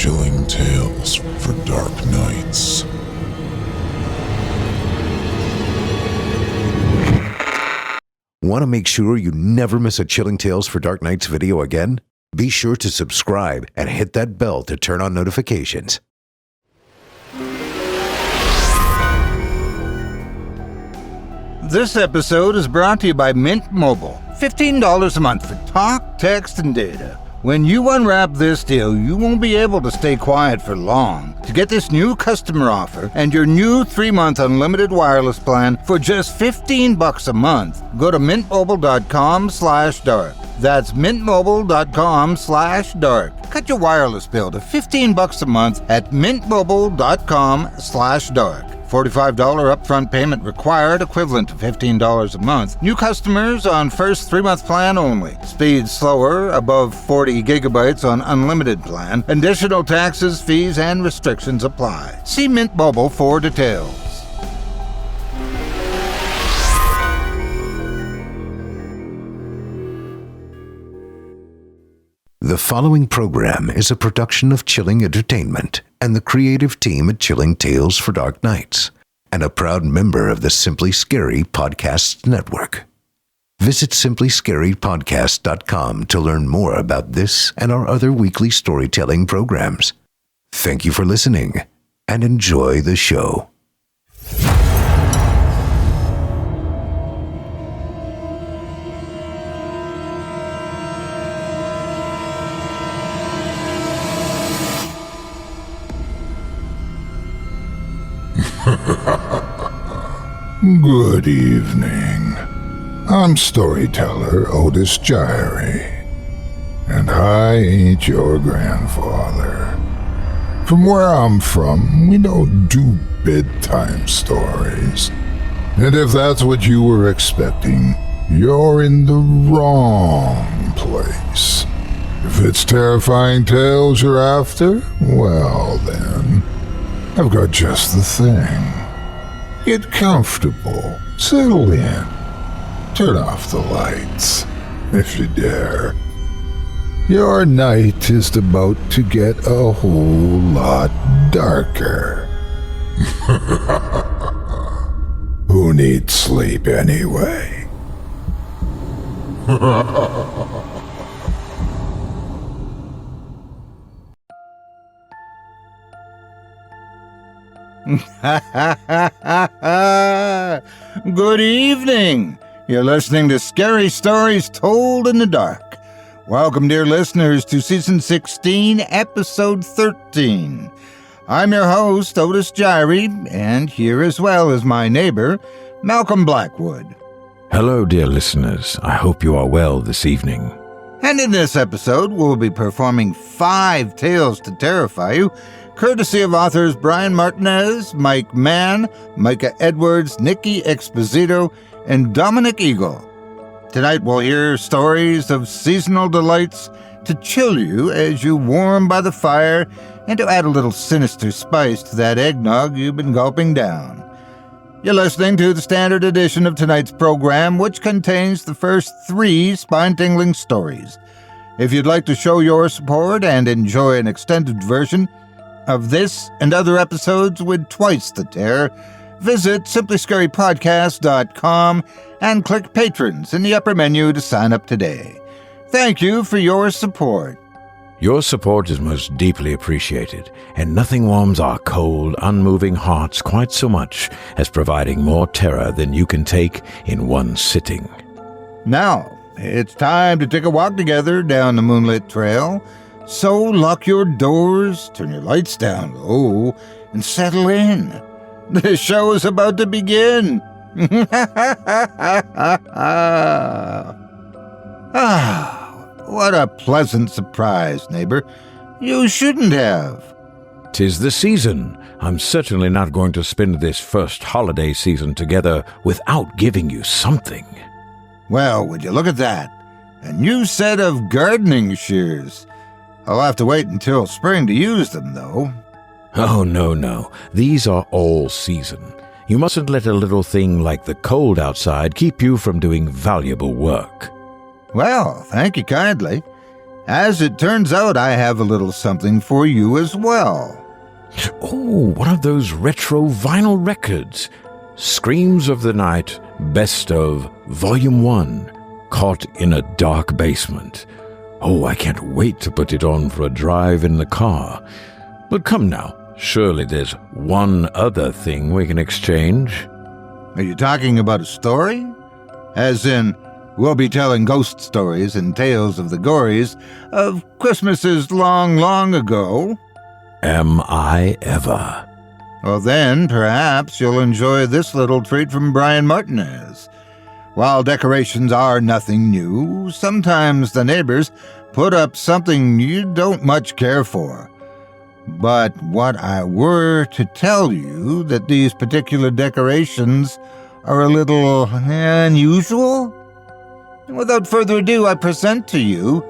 chilling tales for dark nights. Want to make sure you never miss a Chilling Tales for Dark Nights video again? Be sure to subscribe and hit that bell to turn on notifications. This episode is brought to you by Mint Mobile. $15 a month for talk, text, and data. When you unwrap this deal, you won't be able to stay quiet for long. To get this new customer offer and your new 3-month unlimited wireless plan for just $15 a month, go to mintmobile.com/dark. That's mintmobile.com/dark. Cut your wireless bill to $15 a month at mintmobile.com/dark. $45 upfront payment required, equivalent to $15 a month. New customers on first 3-month plan only. Speed slower, above 40 gigabytes on unlimited plan. Additional taxes, fees, and restrictions apply. See Mint Mobile for details. The following program is a production of Chilling Entertainment and the creative team at Chilling Tales for Dark Nights, and a proud member of the Simply Scary Podcasts Network. Visit simplyscarypodcast.com to learn more about this and our other weekly storytelling programs. Thank you for listening, and enjoy the show. Good evening. I'm storyteller Otis Jiry, and I ain't your grandfather. From where I'm from, we don't do bedtime stories. And if that's what you were expecting, you're in the wrong place. If it's terrifying tales you're after, well then, I've got just the thing. Get comfortable, settle in, turn off the lights, if you dare. Your night is about to get a whole lot darker. Who needs sleep anyway? Good evening. You're listening to Scary Stories Told in the Dark. Welcome, dear listeners, to Season 16, Episode 13. I'm your host, Otis Jiry, and here as well is my neighbor, Malcolm Blackwood. Hello, dear listeners. I hope you are well this evening. And in this episode, we'll be performing 5 tales to terrify you, courtesy of authors Brian Martinez, Mann, Micah Edwards, Nicky Exposito, and Dominic Eagle. Tonight we'll hear stories of seasonal delights to chill you as you warm by the fire and to add a little sinister spice to that eggnog you've been gulping down. You're listening to the standard edition of tonight's program, which contains the first 3 spine-tingling stories. If you'd like to show your support and enjoy an extended version of this and other episodes with twice the terror, visit simplyscarypodcast.com and click Patrons in the upper menu to sign up today. Thank you for your support. Your support is most deeply appreciated, and nothing warms our cold, unmoving hearts quite so much as providing more terror than you can take in one sitting. Now, it's time to take a walk together down the moonlit trail. So lock your doors, turn your lights down low, and settle in. The show is about to begin. What a pleasant surprise, neighbor. You shouldn't have. 'Tis the season. I'm certainly not going to spend this first holiday season together without giving you something. Well, would you look at that? A new set of gardening shears. I'll have to wait until spring to use them, though. Oh, no. These are all season. You mustn't let a little thing like the cold outside keep you from doing valuable work. Well, thank you kindly. As it turns out, I have a little something for you as well. Oh, one of those retro vinyl records. Screams of the Night, Best of, Volume 1, Caught in a Dark Basement. Oh, I can't wait to put it on for a drive in the car. But come now, surely there's one other thing we can exchange. Are you talking about a story? As in, we'll be telling ghost stories and tales of the gories of Christmases long, long ago. Am I ever? Well then, perhaps you'll enjoy this little treat from Brian Martinez. While decorations are nothing new, sometimes the neighbors put up something you don't much care for. But what I were to tell you that these particular decorations are a little unusual? Without further ado, I present to you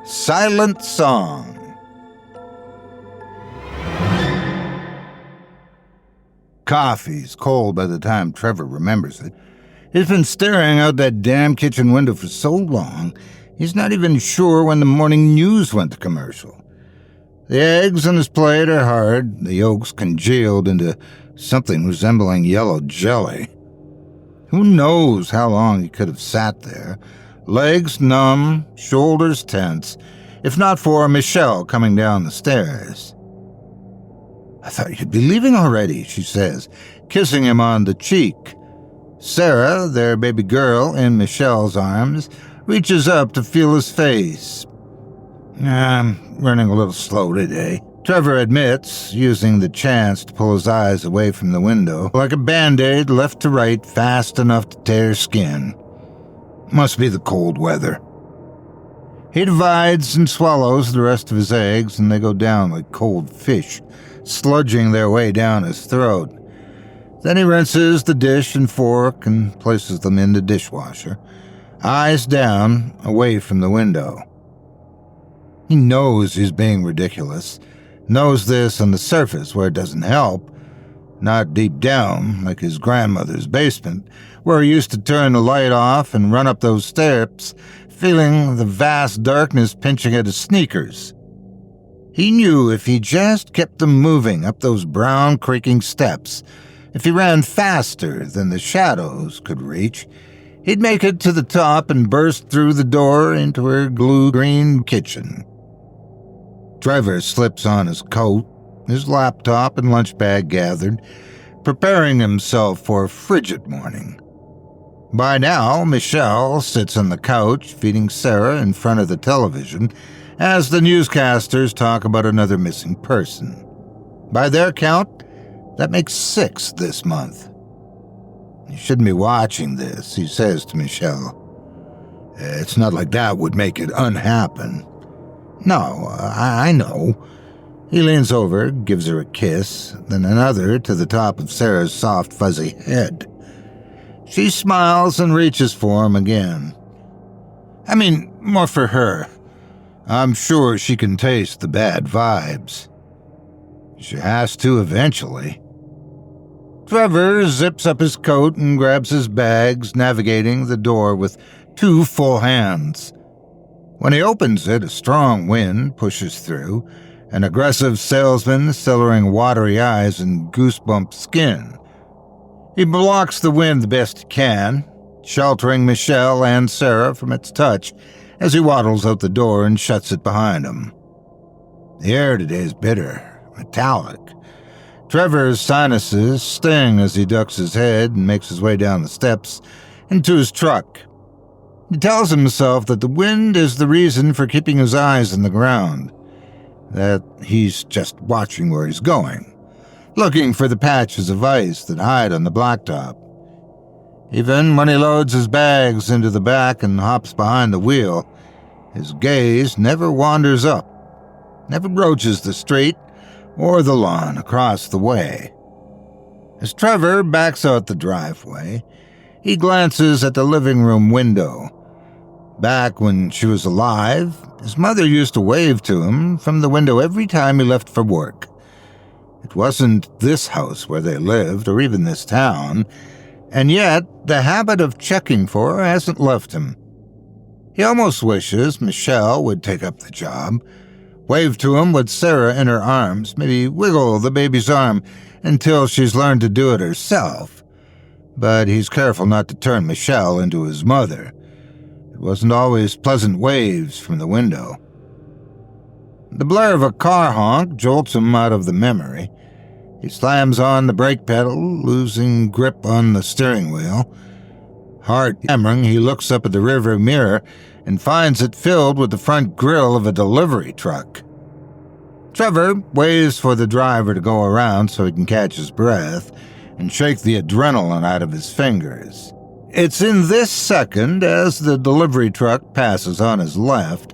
Silent Song. Coffee's cold by the time Trevor remembers it. He's been staring out that damn kitchen window for so long, he's not even sure when the morning news went to commercial. The eggs on his plate are hard, the yolks congealed into something resembling yellow jelly. Who knows how long he could have sat there, legs numb, shoulders tense, if not for Michelle coming down the stairs. "I thought you'd be leaving already," she says, kissing him on the cheek. Sarah, their baby girl in Michelle's arms, reaches up to feel his face. "I'm running a little slow today," Trevor admits, using the chance to pull his eyes away from the window, like a Band-Aid left to right fast enough to tear skin. Must be the cold weather. He divides and swallows the rest of his eggs, and they go down like cold fish, sludging their way down his throat. Then he rinses the dish and fork and places them in the dishwasher, eyes down, away from the window. He knows he's being ridiculous, knows this on the surface where it doesn't help, not deep down like his grandmother's basement, where he used to turn the light off and run up those steps, feeling the vast darkness pinching at his sneakers. He knew if he just kept them moving up those brown creaking steps, if he ran faster than the shadows could reach, he'd make it to the top and burst through the door into her glue-green kitchen. Trevor slips on his coat, his laptop and lunch bag gathered, preparing himself for a frigid morning. By now, Michelle sits on the couch feeding Sarah in front of the television as the newscasters talk about another missing person. By their count, that makes 6 this month. "You shouldn't be watching this," he says to Michelle. "It's not like that would make it unhappen." "No, I know." He leans over, gives her a kiss, then another to the top of Sarah's soft, fuzzy head. She smiles and reaches for him again. I mean, more for her. I'm sure she can taste the bad vibes. She has to eventually. Trevor zips up his coat and grabs his bags, navigating the door with 2 full hands. When he opens it, a strong wind pushes through, an aggressive salesman cellaring watery eyes and goosebump skin. He blocks the wind the best he can, sheltering Michelle and Sarah from its touch as he waddles out the door and shuts it behind him. The air today is bitter, metallic. Trevor's sinuses sting as he ducks his head and makes his way down the steps into his truck. He tells himself that the wind is the reason for keeping his eyes on the ground, that he's just watching where he's going, looking for the patches of ice that hide on the blacktop. Even when he loads his bags into the back and hops behind the wheel, his gaze never wanders up, never broaches the street or the lawn across the way. As Trevor backs out the driveway, he glances at the living room window. Back when she was alive, his mother used to wave to him from the window every time he left for work. It wasn't this house where they lived, or even this town, and yet the habit of checking for her hasn't left him. He almost wishes Michelle would take up the job, wave to him with Sarah in her arms, maybe wiggle the baby's arm until she's learned to do it herself. But he's careful not to turn Michelle into his mother. It wasn't always pleasant waves from the window. The blare of a car honk jolts him out of the memory. He slams on the brake pedal, losing grip on the steering wheel. Heart hammering, he looks up at the rearview mirror and finds it filled with the front grille of a delivery truck. Trevor waits for the driver to go around so he can catch his breath and shake the adrenaline out of his fingers. It's in this second, as the delivery truck passes on his left,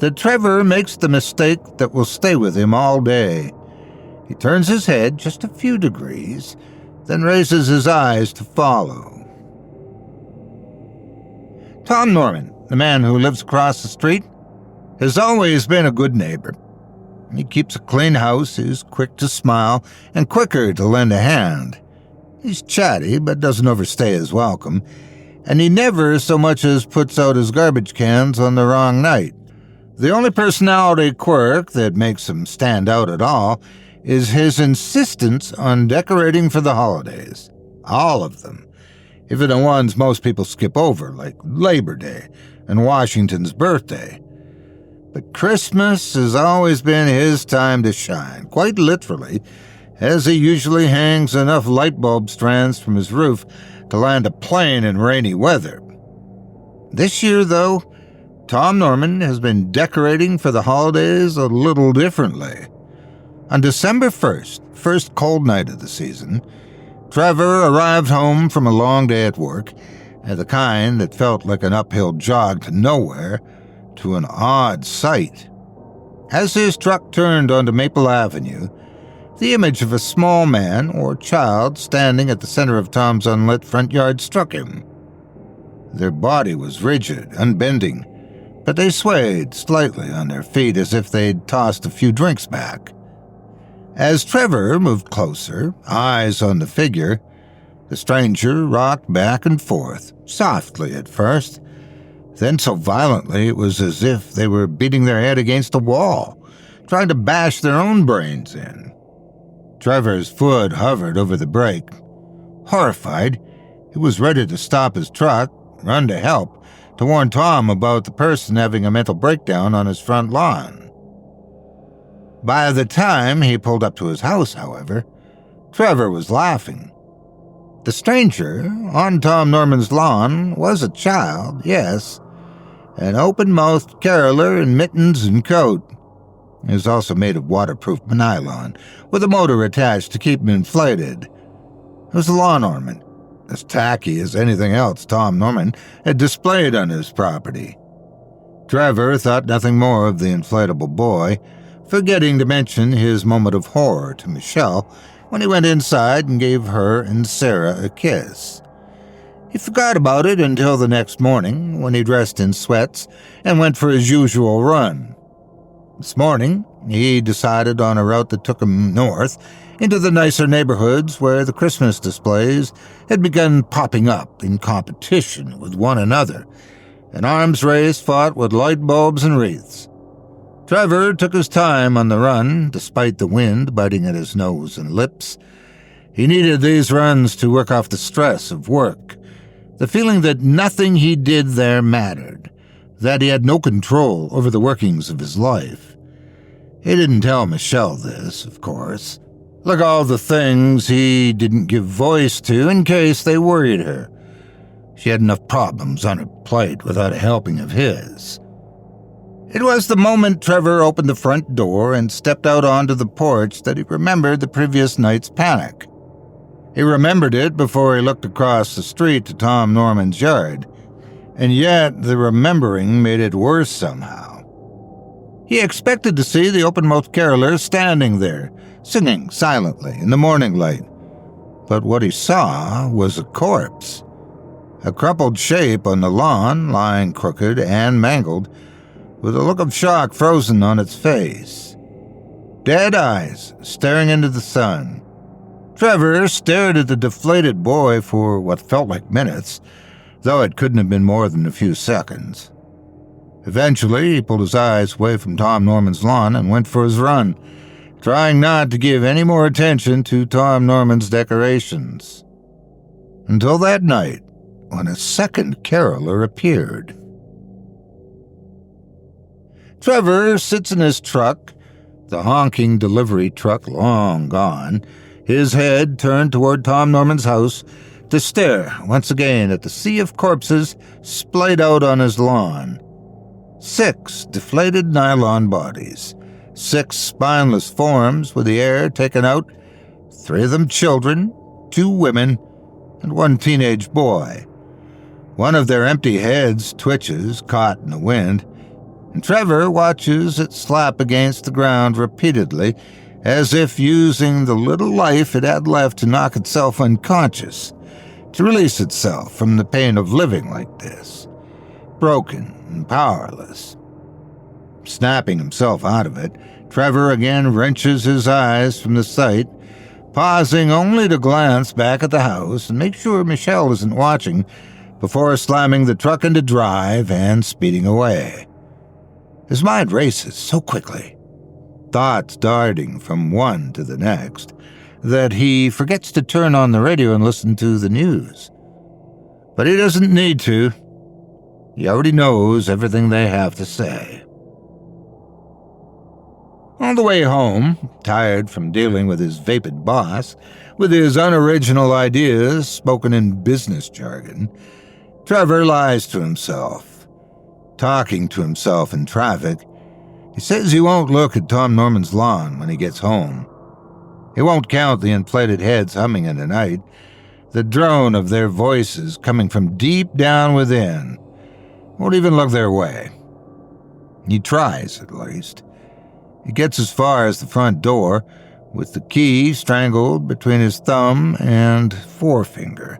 that Trevor makes the mistake that will stay with him all day. He turns his head just a few degrees, then raises his eyes to follow. Tom Norman, the man who lives across the street, has always been a good neighbor. He keeps a clean house, is quick to smile, and quicker to lend a hand. He's chatty, but doesn't overstay his welcome, and he never so much as puts out his garbage cans on the wrong night. The only personality quirk that makes him stand out at all is his insistence on decorating for the holidays. All of them. Even the ones most people skip over, like Labor Day and Washington's birthday. But Christmas has always been his time to shine, quite literally, as he usually hangs enough light bulb strands from his roof to land a plane in rainy weather. This year, though, Tom Norman has been decorating for the holidays a little differently. On December 1st, first cold night of the season, Trevor arrived home from a long day at work, and the kind that felt like an uphill jog to nowhere, to an odd sight. As his truck turned onto Maple Avenue, the image of a small man or child standing at the center of Tom's unlit front yard struck him. Their body was rigid, unbending, but they swayed slightly on their feet as if they'd tossed a few drinks back. As Trevor moved closer, eyes on the figure, the stranger rocked back and forth, softly at first, then so violently it was as if they were beating their head against a wall, trying to bash their own brains in. Trevor's foot hovered over the brake. Horrified, he was ready to stop his truck, run to help, to warn Tom about the person having a mental breakdown on his front lawn. By the time he pulled up to his house, however, Trevor was laughing. The stranger on Tom Norman's lawn was a child, yes, an open-mouthed caroler in mittens and coat. He was also made of waterproof nylon, with a motor attached to keep him inflated. It was a lawn ornament, as tacky as anything else Tom Norman had displayed on his property. Trevor thought nothing more of the inflatable boy, forgetting to mention his moment of horror to Michelle when he went inside and gave her and Sarah a kiss. He forgot about it until the next morning, when he dressed in sweats and went for his usual run. This morning, he decided on a route that took him north into the nicer neighborhoods where the Christmas displays had begun popping up in competition with one another, an arms race fought with light bulbs and wreaths. Trevor took his time on the run, despite the wind biting at his nose and lips. He needed these runs to work off the stress of work, the feeling that nothing he did there mattered, that he had no control over the workings of his life. He didn't tell Michelle this, of course, like all the things he didn't give voice to in case they worried her. She had enough problems on her plate without a helping of his. It was the moment Trevor opened the front door and stepped out onto the porch that he remembered the previous night's panic. He remembered it before he looked across the street to Tom Norman's yard, and yet the remembering made it worse somehow. He expected to see the open-mouthed caroler standing there, singing silently in the morning light, but what he saw was a corpse. A crumpled shape on the lawn, lying crooked and mangled, with a look of shock frozen on its face. Dead eyes staring into the sun. Trevor stared at the deflated boy for what felt like minutes, though it couldn't have been more than a few seconds. Eventually, he pulled his eyes away from Tom Norman's lawn and went for his run, trying not to give any more attention to Tom Norman's decorations. Until that night, when a second caroler appeared. Trevor sits in his truck, the honking delivery truck long gone, his head turned toward Tom Norman's house to stare once again at the sea of corpses splayed out on his lawn. 6 deflated nylon bodies, 6 spineless forms with the air taken out, 3 of them children, 2 women, and 1 teenage boy. One of their empty heads twitches, caught in the wind, and Trevor watches it slap against the ground repeatedly, as if using the little life it had left to knock itself unconscious, to release itself from the pain of living like this, broken and powerless. Snapping himself out of it, Trevor again wrenches his eyes from the sight, pausing only to glance back at the house and make sure Michelle isn't watching before slamming the truck into drive and speeding away. His mind races so quickly, thoughts darting from one to the next, that he forgets to turn on the radio and listen to the news. But he doesn't need to. He already knows everything they have to say. On the way home, tired from dealing with his vapid boss, with his unoriginal ideas spoken in business jargon, Trevor lies to himself. Talking to himself in traffic, he says he won't look at Tom Norman's lawn when he gets home. He won't count the inflated heads humming in the night, the drone of their voices coming from deep down within. Won't even look their way. He tries, at least. He gets as far as the front door, with the key strangled between his thumb and forefinger,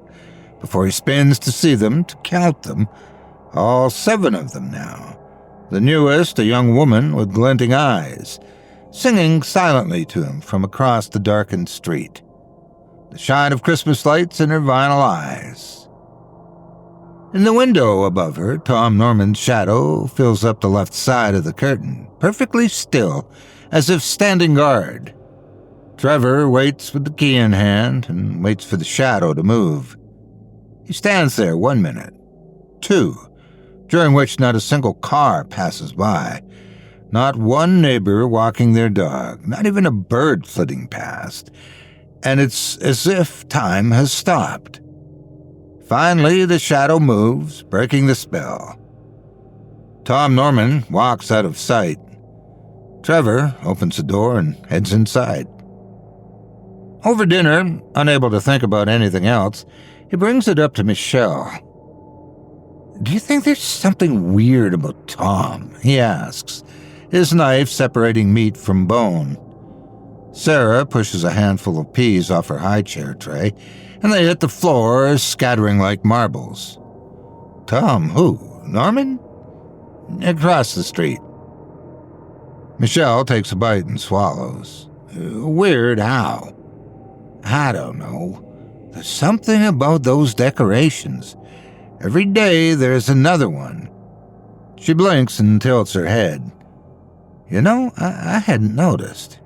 before he spins to see them, to count them, all 7 of them now. The newest, a young woman with glinting eyes, singing silently to him from across the darkened street, the shine of Christmas lights in her vinyl eyes. In the window above her, Tom Norman's shadow fills up the left side of the curtain, perfectly still, as if standing guard. Trevor waits with the key in hand and waits for the shadow to move. He stands there 1 minute, 2, during which not a single car passes by, not one neighbor walking their dog, not even a bird flitting past, and it's as if time has stopped. Finally, the shadow moves, breaking the spell. Tom Norman walks out of sight. Trevor opens the door and heads inside. Over dinner, unable to think about anything else, he brings it up to Michelle. "Do you think there's something weird about Tom?" he asks, his knife separating meat from bone. Sarah pushes a handful of peas off her high chair tray, and they hit the floor, scattering like marbles. "Tom who? Norman?" "Across the street." Michelle takes a bite and swallows. "Weird how?" "I don't know. There's something about those decorations. Every day there's another one." She blinks and tilts her head. "You know, I hadn't noticed.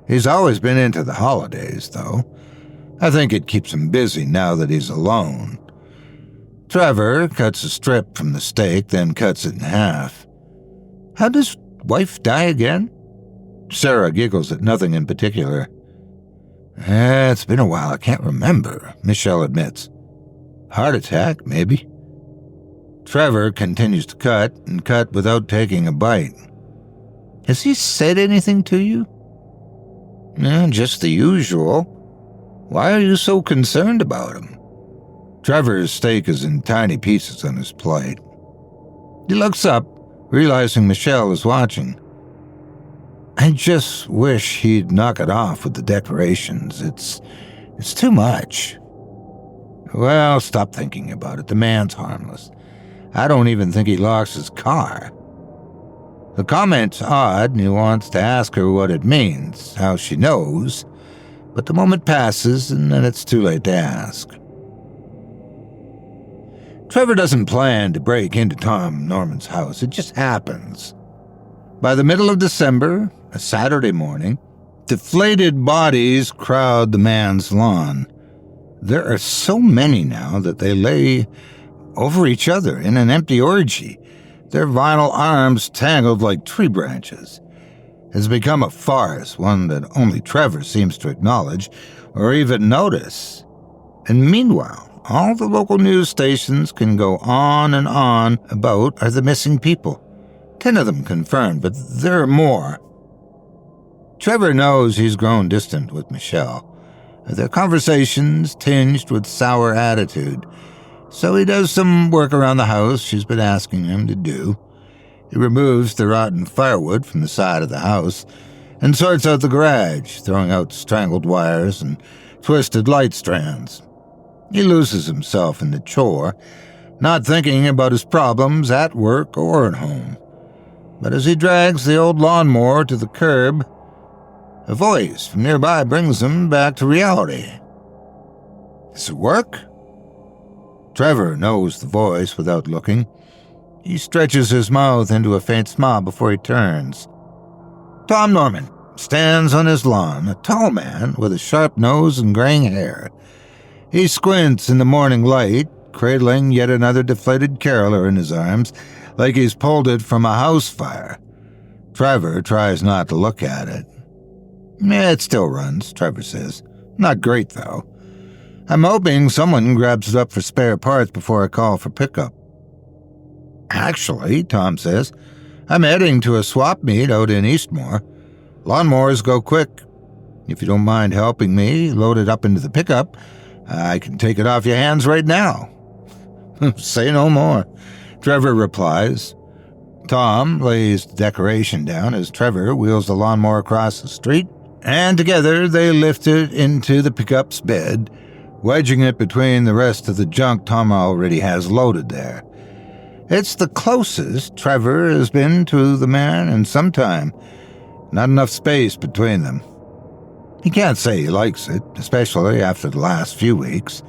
He's always been into the holidays, though. I think it keeps him busy now that he's alone." Trevor cuts a strip from the steak, then cuts it in half. "How does wife die again?" Sarah giggles at nothing in particular. It's been a while, I can't remember," Michelle admits. "Heart attack, maybe." Trevor continues to cut, and cut without taking a bite. "Has he said anything to you?" Just the usual. Why are you so concerned about him?" Trevor's steak is in tiny pieces on his plate. He looks up, realizing Michelle is watching. "I just wish he'd knock it off with the decorations. It's too much." "Well, stop thinking about it. The man's harmless. I don't even think he lost his car." The comment's odd, and he wants to ask her what it means, how she knows, but the moment passes, and then it's too late to ask. Trevor doesn't plan to break into Tom Norman's house. It just happens. By the middle of December, a Saturday morning, deflated bodies crowd the man's lawn. There are so many now that they lay over each other in an empty orgy, their vinyl arms tangled like tree branches. It's become a farce, one that only Trevor seems to acknowledge or even notice. And meanwhile, all the local news stations can go on and on about are the missing people. 10 of them confirmed, but there are more. Trevor knows he's grown distant with Michelle. Their conversations tinged with sour attitude. So he does some work around the house she's been asking him to do. He removes the rotten firewood from the side of the house and sorts out the garage, throwing out strangled wires and twisted light strands. He loses himself in the chore, not thinking about his problems at work or at home. But as he drags the old lawnmower to the curb, a voice from nearby brings him back to reality. Does it work? Trevor knows the voice without looking. He stretches his mouth into a faint smile before he turns. Tom Norman stands on his lawn, a tall man with a sharp nose and graying hair. He squints in the morning light, cradling yet another deflated caroler in his arms, like he's pulled it from a house fire. Trevor tries not to look at it. It still runs, Trevor says. Not great, though. I'm hoping someone grabs it up for spare parts before I call for pickup. Actually, Tom says, I'm heading to a swap meet out in Eastmore. Lawnmowers go quick. If you don't mind helping me load it up into the pickup, I can take it off your hands right now. Say no more, Trevor replies. Tom lays the decoration down as Trevor wheels the lawnmower across the street, and together they lift it into the pickup's bed, wedging it between the rest of the junk Tom already has loaded there. It's the closest Trevor has been to the man in some time. Not enough space between them. He can't say he likes it, especially after the last few weeks.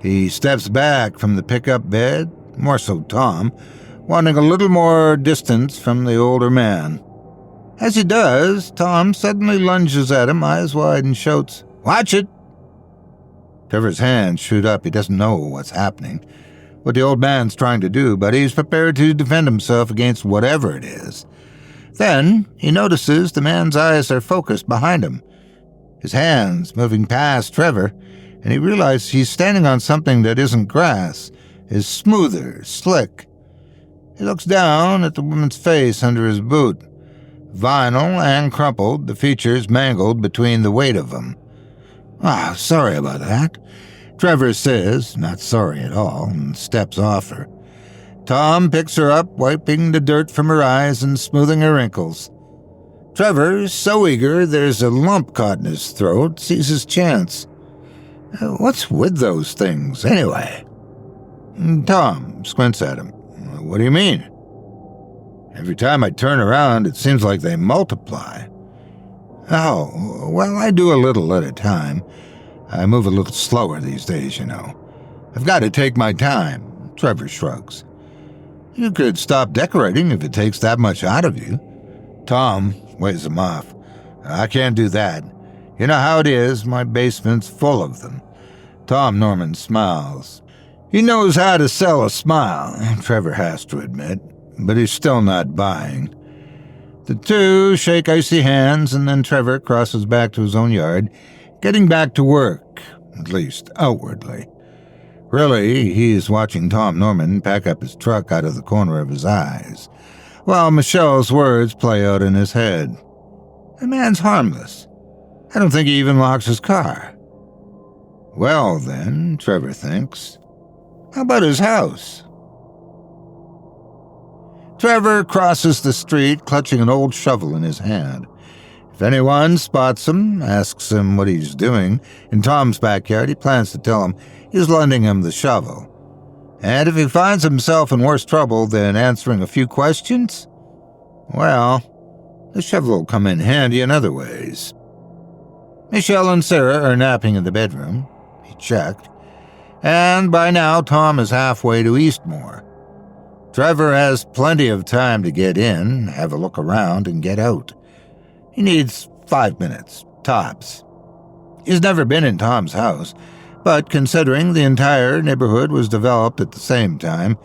He steps back from the pickup bed, more so Tom, wanting a little more distance from the older man. As he does, Tom suddenly lunges at him, eyes wide, and shouts, "Watch it!" Trevor's hands shoot up. He doesn't know what's happening, what the old man's trying to do, but he's prepared to defend himself against whatever it is. Then he notices the man's eyes are focused behind him, his hands moving past Trevor, and he realizes he's standing on something that isn't grass, is smoother, slick. He looks down at the woman's face under his boot. Vinyl and crumpled, the features mangled between the weight of them. Sorry about that," Trevor says, not sorry at all, and steps off her. Tom picks her up, wiping the dirt from her eyes and smoothing her wrinkles. Trevor, so eager there's a lump caught in his throat, sees his chance. What's with those things, anyway? Tom squints at him. What do you mean? Every time I turn around, it seems like they multiply. Oh, well, I do a little at a time. I move a little slower these days, you know. I've got to take my time, Trevor shrugs. You could stop decorating if it takes that much out of you. Tom waves him off. I can't do that. You know how it is, my basement's full of them. Tom Norman smiles. He knows how to sell a smile, Trevor has to admit, but he's still not buying. The two shake icy hands, and then Trevor crosses back to his own yard, getting back to work, at least outwardly. Really, he's watching Tom Norman pack up his truck out of the corner of his eyes, while Michelle's words play out in his head. The man's harmless. I don't think he even locks his car. Well, then, Trevor thinks, how about his house? Trevor crosses the street, clutching an old shovel in his hand. If anyone spots him, asks him what he's doing in Tom's backyard, he plans to tell him he's lending him the shovel. And if he finds himself in worse trouble than answering a few questions, well, the shovel will come in handy in other ways. Michelle and Sarah are napping in the bedroom. He checked. And by now, Tom is halfway to Eastmore. Trevor has plenty of time to get in, have a look around, and get out. He needs 5 minutes, tops. He's never been in Tom's house, but considering the entire neighborhood was developed at the same time,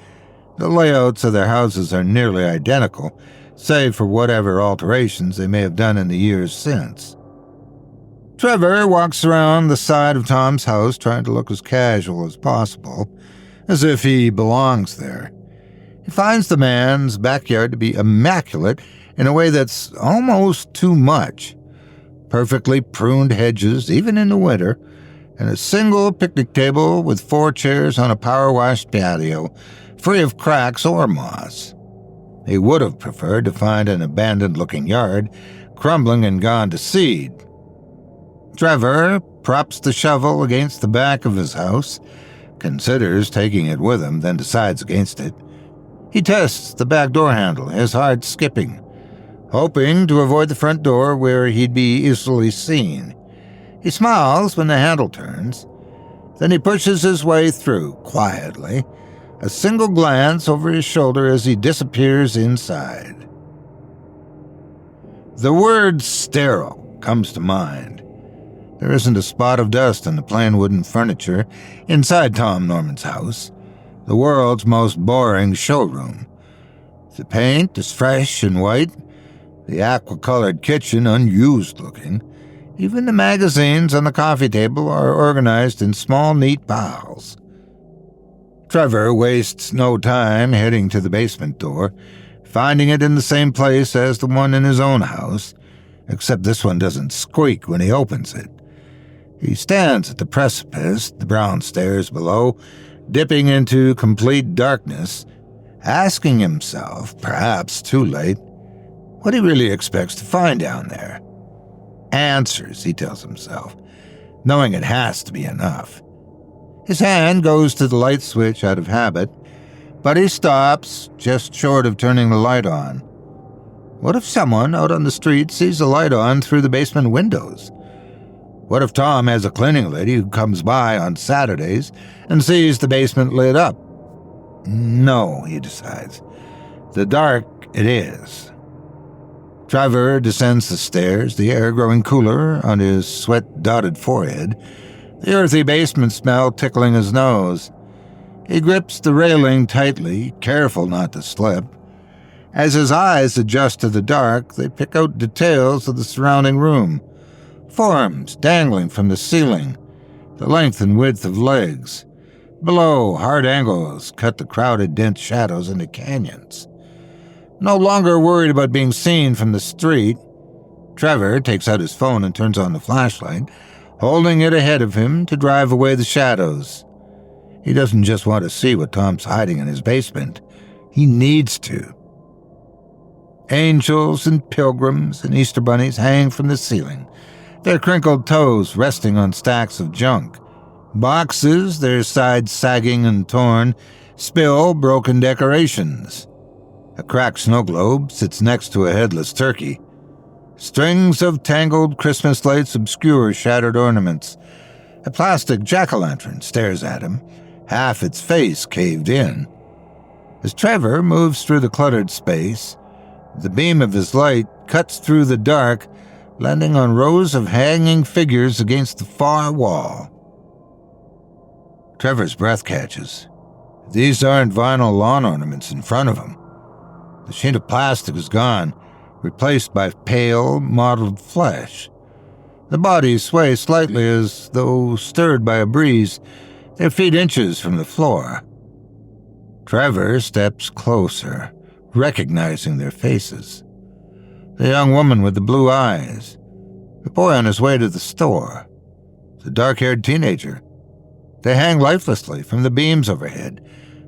the layouts of their houses are nearly identical, save for whatever alterations they may have done in the years since. Trevor walks around the side of Tom's house trying to look as casual as possible, as if he belongs there. He finds the man's backyard to be immaculate in a way that's almost too much. Perfectly pruned hedges, even in the winter, and a single picnic table with 4 chairs on a power-washed patio, free of cracks or moss. He would have preferred to find an abandoned-looking yard, crumbling and gone to seed. Trevor props the shovel against the back of his house, considers taking it with him, then decides against it. He tests the back door handle, his heart skipping, hoping to avoid the front door where he'd be easily seen. He smiles when the handle turns. Then he pushes his way through, quietly, a single glance over his shoulder as he disappears inside. The word sterile comes to mind. There isn't a spot of dust on the plain wooden furniture inside Tom Norman's house, the world's most boring showroom. The paint is fresh and white, the aqua-colored kitchen unused-looking. Even the magazines on the coffee table are organized in small, neat piles. Trevor wastes no time heading to the basement door, finding it in the same place as the one in his own house, except this one doesn't squeak when he opens it. He stands at the precipice, the brown stairs below, dipping into complete darkness, asking himself, perhaps too late, what he really expects to find down there. Answers, he tells himself, knowing it has to be enough. His hand goes to the light switch out of habit, but he stops just short of turning the light on. What if someone out on the street sees the light on through the basement windows? What if Tom has a cleaning lady who comes by on Saturdays and sees the basement lit up? No, he decides. The dark it is. Trevor descends the stairs, the air growing cooler on his sweat-dotted forehead, the earthy basement smell tickling his nose. He grips the railing tightly, careful not to slip. As his eyes adjust to the dark, they pick out details of the surrounding room. Forms dangling from the ceiling, the length and width of legs. Below, hard angles cut the crowded, dense shadows into canyons. No longer worried about being seen from the street, Trevor takes out his phone and turns on the flashlight, holding it ahead of him to drive away the shadows. He doesn't just want to see what Tom's hiding in his basement. He needs to. Angels and pilgrims and Easter bunnies hang from the ceiling, their crinkled toes resting on stacks of junk. Boxes, their sides sagging and torn, spill broken decorations. A cracked snow globe sits next to a headless turkey. Strings of tangled Christmas lights obscure shattered ornaments. A plastic jack-o'-lantern stares at him, half its face caved in. As Trevor moves through the cluttered space, the beam of his light cuts through the dark, landing on rows of hanging figures against the far wall. Trevor's breath catches. These aren't vinyl lawn ornaments in front of him. The sheet of plastic is gone, replaced by pale, mottled flesh. The bodies sway slightly as though stirred by a breeze, their feet inches from the floor. Trevor steps closer, recognizing their faces. The young woman with the blue eyes, the boy on his way to the store, the dark-haired teenager. They hang lifelessly from the beams overhead,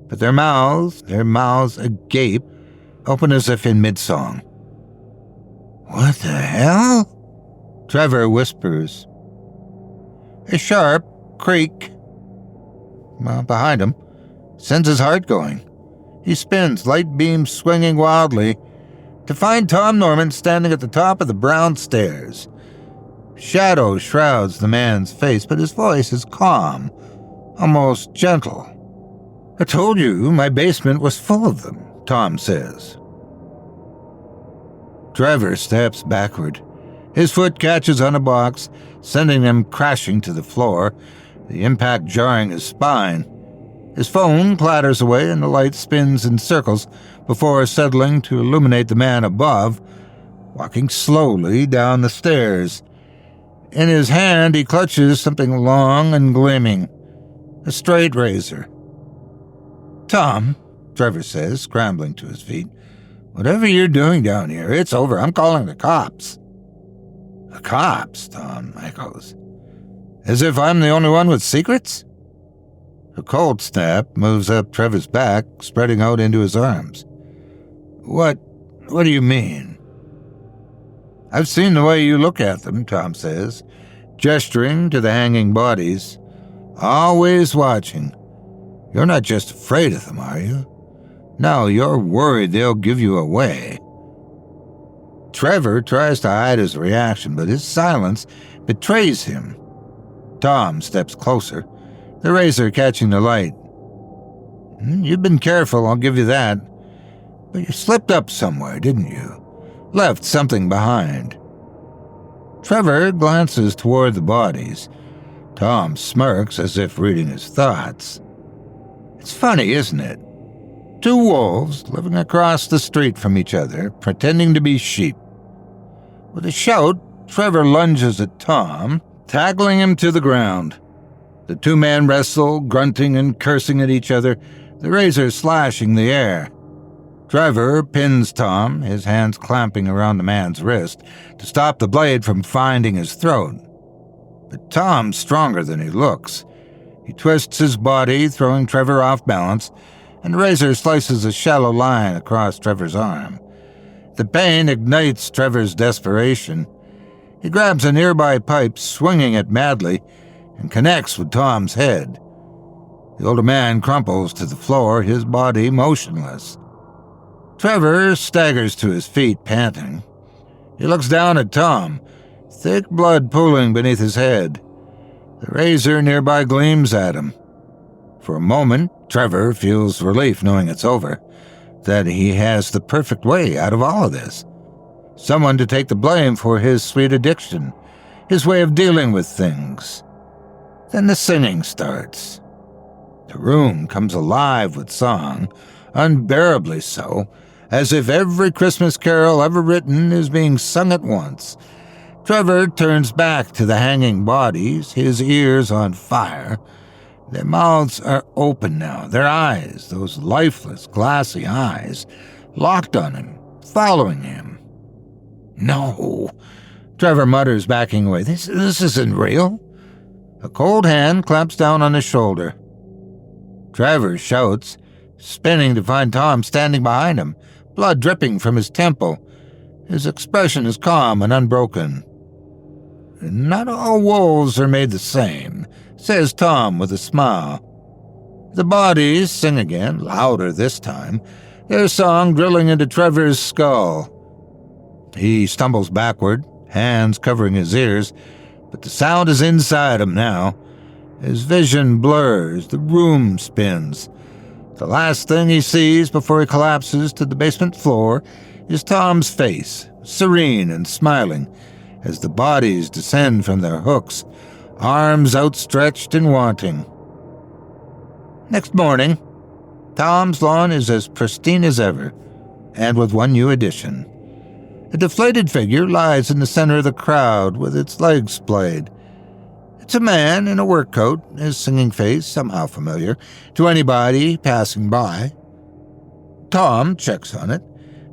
but their mouths agape, open as if in mid-song. What the hell? Trevor whispers. A sharp creak behind him sends his heart going. He spins, light beams swinging wildly, to find Tom Norman standing at the top of the brown stairs. Shadow shrouds the man's face, but his voice is calm, almost gentle. "I told you my basement was full of them," Tom says. Trevor steps backward. His foot catches on a box, sending him crashing to the floor, the impact jarring his spine. His phone clatters away and the light spins in circles before settling to illuminate the man above, walking slowly down the stairs. In his hand he clutches something long and gleaming, a straight razor. "Tom," Trevor says, scrambling to his feet, "whatever you're doing down here, it's over. I'm calling the cops." "The cops?" Tom echoes. "As if I'm the only one with secrets?" A cold snap moves up Trevor's back, spreading out into his arms. What do you mean?" "I've seen the way you look at them," Tom says, gesturing to the hanging bodies. "Always watching. You're not just afraid of them, are you? No, you're worried they'll give you away." Trevor tries to hide his reaction, but his silence betrays him. Tom steps closer, the razor catching the light. "You've been careful, I'll give you that. But you slipped up somewhere, didn't you? Left something behind." Trevor glances toward the bodies. Tom smirks as if reading his thoughts. "It's funny, isn't it? Two wolves living across the street from each other, pretending to be sheep." With a shout, Trevor lunges at Tom, tackling him to the ground. The two men wrestle, grunting and cursing at each other, the razor slashing the air. Trevor pins Tom, his hands clamping around the man's wrist, to stop the blade from finding his throat. But Tom's stronger than he looks. He twists his body, throwing Trevor off balance, and the razor slices a shallow line across Trevor's arm. The pain ignites Trevor's desperation. He grabs a nearby pipe, swinging it madly, and connects with Tom's head. The older man crumples to the floor, his body motionless. Trevor staggers to his feet, panting. He looks down at Tom, thick blood pooling beneath his head. The razor nearby gleams at him. For a moment, Trevor feels relief knowing it's over, that he has the perfect way out of all of this. Someone to take the blame for his sweet addiction, his way of dealing with things. Then the singing starts. The room comes alive with song, unbearably so, as if every Christmas carol ever written is being sung at once. Trevor turns back to the hanging bodies, his ears on fire. Their mouths are open now, their eyes, those lifeless, glassy eyes, locked on him, following him. "No," Trevor mutters, backing away. This isn't real." A cold hand clamps down on his shoulder. Trevor shouts, spinning to find Tom standing behind him, blood dripping from his temple. His expression is calm and unbroken. "Not all wolves are made the same," says Tom with a smile. The bodies sing again, louder this time, their song drilling into Trevor's skull. He stumbles backward, hands covering his ears, but the sound is inside him now. His vision blurs, the room spins. The last thing he sees before he collapses to the basement floor is Tom's face, serene and smiling, as the bodies descend from their hooks, arms outstretched and wanting. Next morning, Tom's lawn is as pristine as ever, and with one new addition. A deflated figure lies in the center of the crowd with its legs splayed. It's a man in a work coat, his singing face somehow familiar to anybody passing by. Tom checks on it,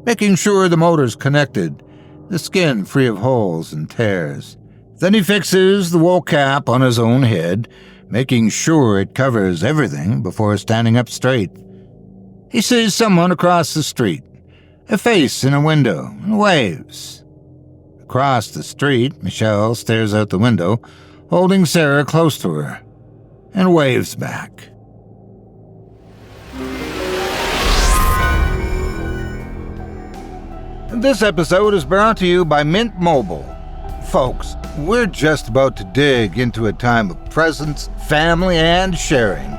making sure the motor's connected, the skin free of holes and tears. Then he fixes the wool cap on his own head, making sure it covers everything before standing up straight. He sees someone across the street, a face in a window, and waves. Across the street, Michelle stares out the window, holding Sarah close to her, and waves back. This episode is brought to you by Mint Mobile. Folks, we're just about to dig into a time of presence, family, and sharing.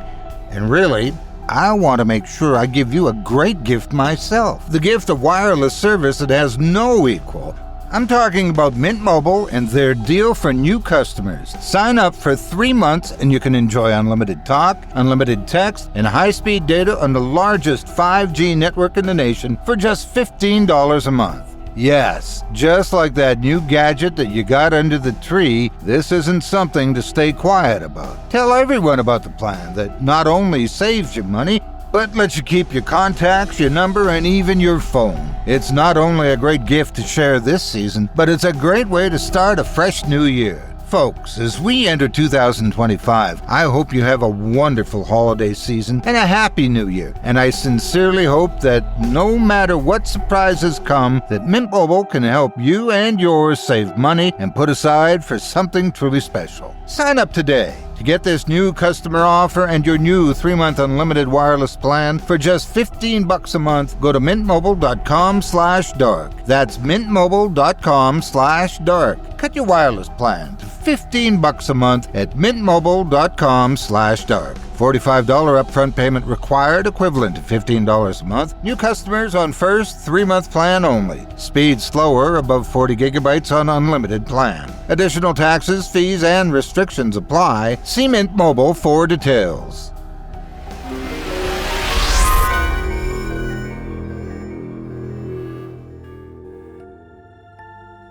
And really, I want to make sure I give you a great gift myself. The gift of wireless service that has no equal. I'm talking about Mint Mobile and their deal for new customers. Sign up for 3 months and you can enjoy unlimited talk, unlimited text, and high-speed data on the largest 5G network in the nation for just $15 a month. Yes, just like that new gadget that you got under the tree, this isn't something to stay quiet about. Tell everyone about the plan that not only saves you money, but lets you keep your contacts, your number, and even your phone. It's not only a great gift to share this season, but it's a great way to start a fresh new year. Folks, as we enter 2025, I hope you have a wonderful holiday season and a happy new year. And I sincerely hope that no matter what surprises come, that Mint Mobile can help you and yours save money and put aside for something truly special. Sign up today to get this new customer offer and your new 3-month unlimited wireless plan for just $15 a month. Go to mintmobile.com/dark. That's mintmobile.com/dark. Cut your wireless plan to $15 a month at mintmobile.com/dark. $45 upfront payment required, equivalent to $15 a month. New customers on first 3-month plan only. Speed slower, above 40 gigabytes on unlimited plan. Additional taxes, fees, and restrictions apply. See Mint Mobile for details.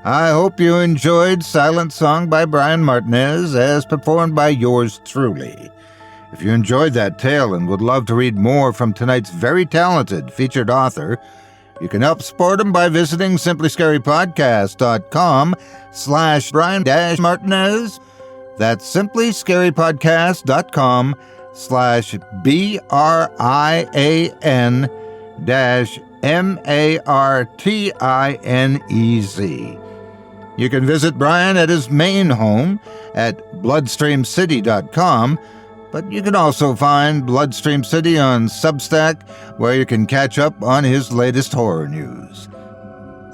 I hope you enjoyed Silent Song by Brian Martinez as performed by yours truly. If you enjoyed that tale and would love to read more from tonight's very talented featured author, you can help support him by visiting simplyscarypodcast.com/Brian-Martinez. That's simplyscarypodcast.com/BRIAN-MARTINEZ. You can visit Brian at his main home at bloodstreamcity.com, but you can also find Bloodstream City on Substack, where you can catch up on his latest horror news.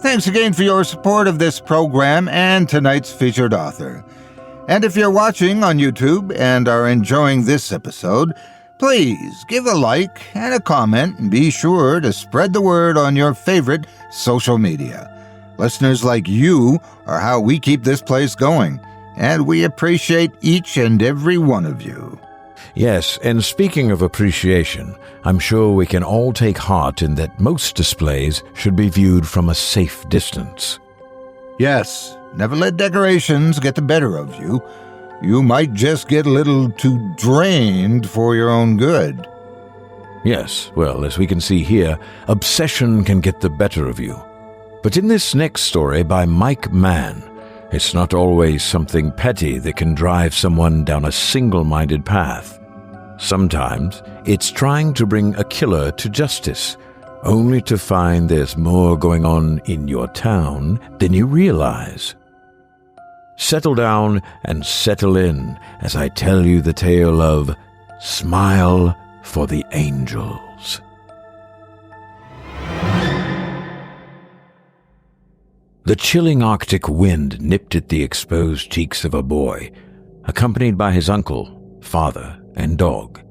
Thanks again for your support of this program and tonight's featured author. And if you're watching on YouTube and are enjoying this episode, please give a like and a comment and be sure to spread the word on your favorite social media. Listeners like you are how we keep this place going, and we appreciate each and every one of you. Yes, and speaking of appreciation, I'm sure we can all take heart in that most displays should be viewed from a safe distance. Yes, never let decorations get the better of you. You might just get a little too drained for your own good. Yes, well, as we can see here, obsession can get the better of you. But in this next story by Mike Mann, it's not always something petty that can drive someone down a single-minded path. Sometimes it's trying to bring a killer to justice, only to find there's more going on in your town than you realize. Settle down and settle in as I tell you the tale of Smile for the Angels. The chilling Arctic wind nipped at the exposed cheeks of a boy, accompanied by his uncle, father, and dog.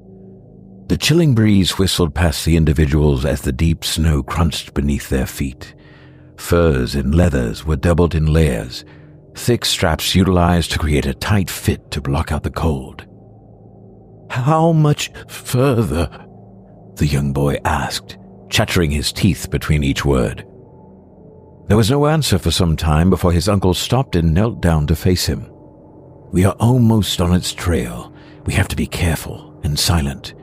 The chilling breeze whistled past the individuals as the deep snow crunched beneath their feet. Furs and leathers were doubled in layers, thick straps utilized to create a tight fit to block out the cold. "How much further?" the young boy asked, chattering his teeth between each word. There was no answer for some time before his uncle stopped and knelt down to face him. "We are almost on its trail. We have to be careful and silent.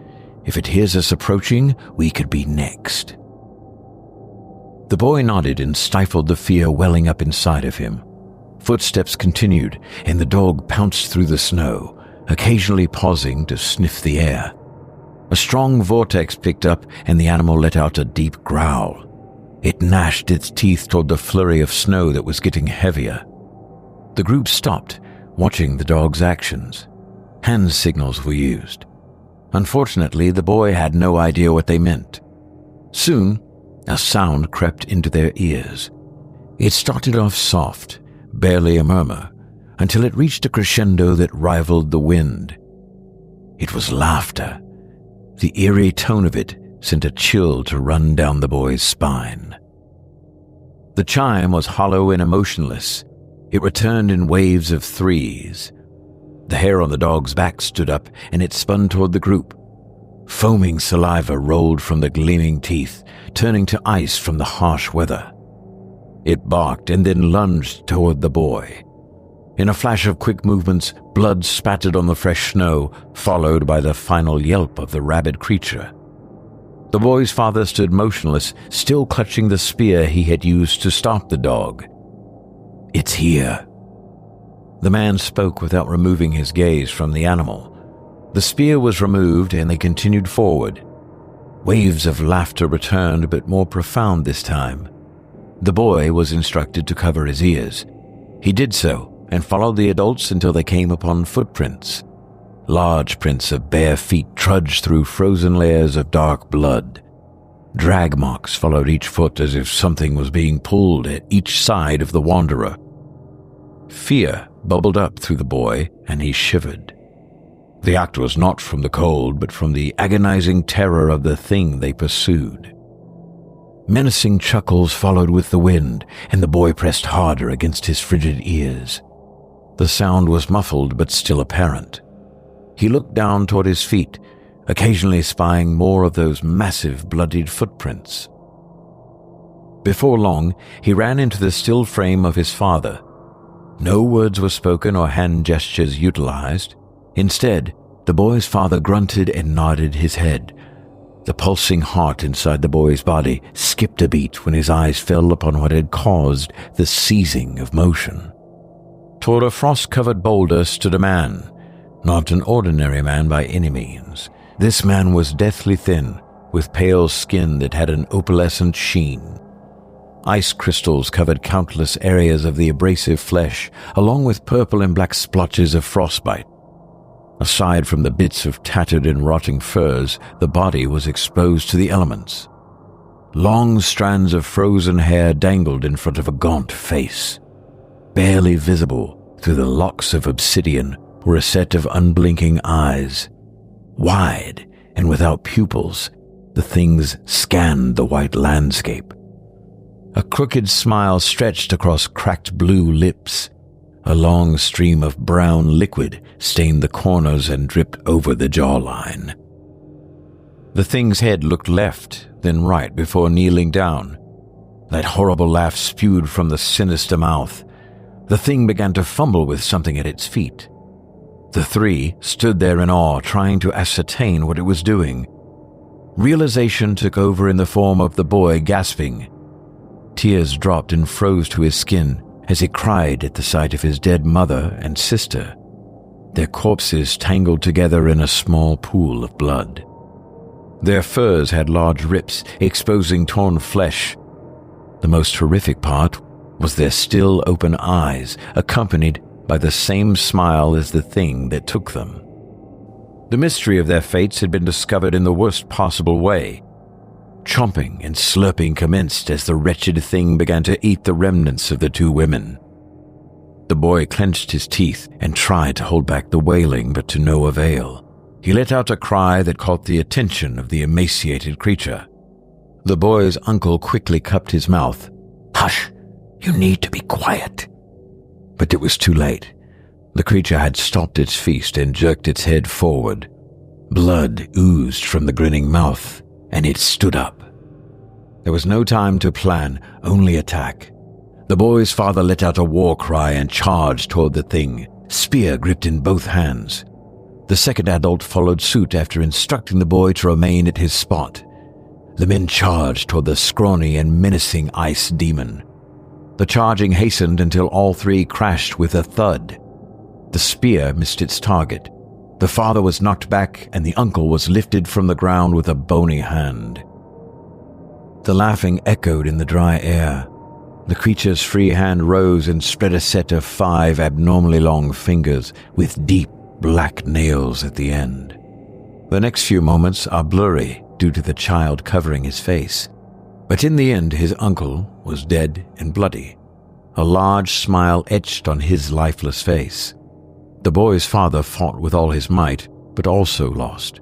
If it hears us approaching, we could be next." The boy nodded and stifled the fear welling up inside of him. Footsteps continued, and the dog pounced through the snow, occasionally pausing to sniff the air. A strong vortex picked up, and the animal let out a deep growl. It gnashed its teeth toward the flurry of snow that was getting heavier. The group stopped, watching the dog's actions. Hand signals were used. Unfortunately, the boy had no idea what they meant. Soon, a sound crept into their ears. It started off soft, barely a murmur, until it reached a crescendo that rivaled the wind. It was laughter. The eerie tone of it sent a chill to run down the boy's spine. The chime was hollow and emotionless. It returned in waves of threes. The hair on the dog's back stood up, and it spun toward the group. Foaming saliva rolled from the gleaming teeth, turning to ice from the harsh weather. It barked and then lunged toward the boy. In a flash of quick movements, blood spattered on the fresh snow, followed by the final yelp of the rabid creature. The boy's father stood motionless, still clutching the spear he had used to stop the dog. "It's here." The man spoke without removing his gaze from the animal. The spear was removed and they continued forward. Waves of laughter returned, but more profound this time. The boy was instructed to cover his ears. He did so and followed the adults until they came upon footprints. Large prints of bare feet trudged through frozen layers of dark blood. Drag marks followed each foot as if something was being pulled at each side of the wanderer. Fear bubbled up through the boy, and he shivered. The act was not from the cold, but from the agonizing terror of the thing they pursued. Menacing chuckles followed with the wind, and the boy pressed harder against his frigid ears. The sound was muffled but still apparent. He looked down toward his feet, occasionally spying more of those massive bloodied footprints. Before long, he ran into the still frame of his father. No words were spoken or hand gestures utilized. Instead, the boy's father grunted and nodded his head. The pulsing heart inside the boy's body skipped a beat when his eyes fell upon what had caused the seizing of motion. Toward a frost-covered boulder stood a man, not an ordinary man by any means. This man was deathly thin, with pale skin that had an opalescent sheen. Ice crystals covered countless areas of the abrasive flesh, along with purple and black splotches of frostbite. Aside from the bits of tattered and rotting furs, the body was exposed to the elements. Long strands of frozen hair dangled in front of a gaunt face. Barely visible through the locks of obsidian were a set of unblinking eyes. Wide and without pupils, the things scanned the white landscape. A crooked smile stretched across cracked blue lips. A long stream of brown liquid stained the corners and dripped over the jawline. The thing's head looked left, then right before kneeling down. That horrible laugh spewed from the sinister mouth. The thing began to fumble with something at its feet. The three stood there in awe, trying to ascertain what it was doing. Realization took over in the form of the boy gasping. Tears dropped and froze to his skin as he cried at the sight of his dead mother and sister. Their corpses tangled together in a small pool of blood. Their furs had large rips, exposing torn flesh. The most horrific part was their still open eyes, accompanied by the same smile as the thing that took them. The mystery of their fates had been discovered in the worst possible way. Chomping and slurping commenced as the wretched thing began to eat the remnants of the two women. The boy clenched his teeth and tried to hold back the wailing, but to no avail. He let out a cry that caught the attention of the emaciated creature. The boy's uncle quickly cupped his mouth. "Hush! You need to be quiet." But it was too late. The creature had stopped its feast and jerked its head forward. Blood oozed from the grinning mouth, and it stood up. There was no time to plan, only attack. The boy's father let out a war cry and charged toward the thing, spear gripped in both hands. The second adult followed suit after instructing the boy to remain at his spot. The men charged toward the scrawny and menacing ice demon. The charging hastened until all three crashed with a thud. The spear missed its target. The father was knocked back, and the uncle was lifted from the ground with a bony hand. The laughing echoed in the dry air. The creature's free hand rose and spread a set of 5 abnormally long fingers with deep black nails at the end. The next few moments are blurry due to the child covering his face. But in the end, his uncle was dead and bloody. a large smile etched on his lifeless face. The boy's father fought with all his might, but also lost.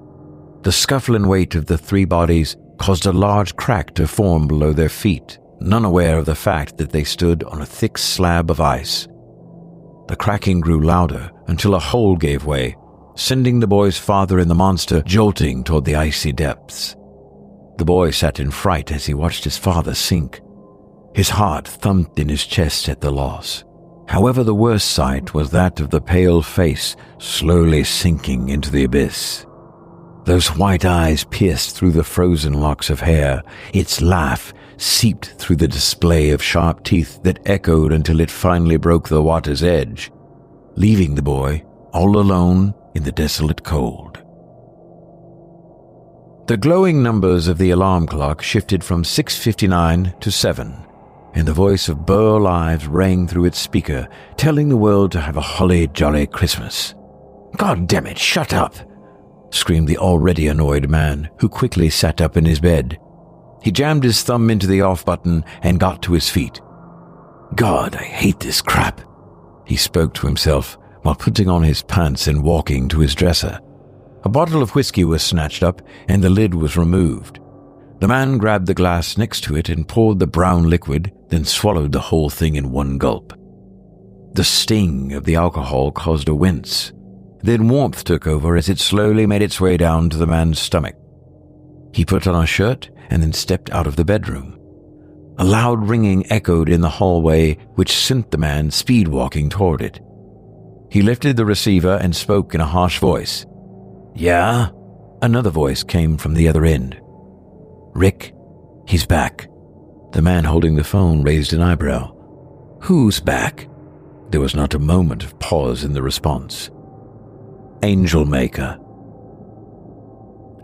The scuffling weight of the three bodies caused a large crack to form below their feet, none aware of the fact that they stood on a thick slab of ice. The cracking grew louder until a hole gave way, sending the boy's father and the monster jolting toward the icy depths. The boy sat in fright as he watched his father sink. His heart thumped in his chest at the loss. However, the worst sight was that of the pale face slowly sinking into the abyss. Those white eyes pierced through the frozen locks of hair. Its laugh seeped through the display of sharp teeth that echoed until it finally broke the water's edge, leaving the boy all alone in the desolate cold. The glowing numbers of the alarm clock shifted from 6:59 to 7, and the voice of Burl Ives rang through its speaker, telling the world to have a holly jolly Christmas. "God damn it, shut up!" screamed the already annoyed man, who quickly sat up in his bed. He jammed his thumb into the off button and got to his feet. "God, I hate this crap," he spoke to himself while putting on his pants and walking to his dresser. A bottle of whiskey was snatched up and the lid was removed. The man grabbed the glass next to it and poured the brown liquid, then swallowed the whole thing in one gulp. The sting of the alcohol caused a wince. Then warmth took over as it slowly made its way down to the man's stomach. He put on a shirt and then stepped out of the bedroom. A loud ringing echoed in the hallway, which sent the man speed-walking toward it. He lifted the receiver and spoke in a harsh voice. "Yeah?" Another voice came from the other end. "Rick, he's back." The man holding the phone raised an eyebrow. "Who's back?" There was not a moment of pause in the response. "Angel Maker."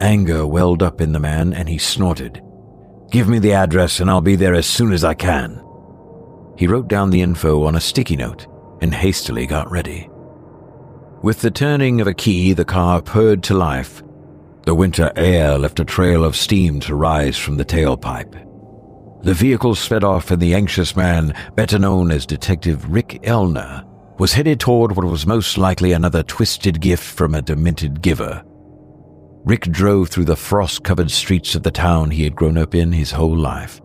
Anger welled up in the man and he snorted. "Give me the address and I'll be there as soon as I can." He wrote down the info on a sticky note and hastily got ready. With the turning of a key, the car purred to life. The winter air left a trail of steam to rise from the tailpipe. The vehicle sped off and the anxious man, better known as Detective Rick Elner, was headed toward what was most likely another twisted gift from a demented giver. Rick drove through the frost-covered streets of the town he had grown up in his whole life.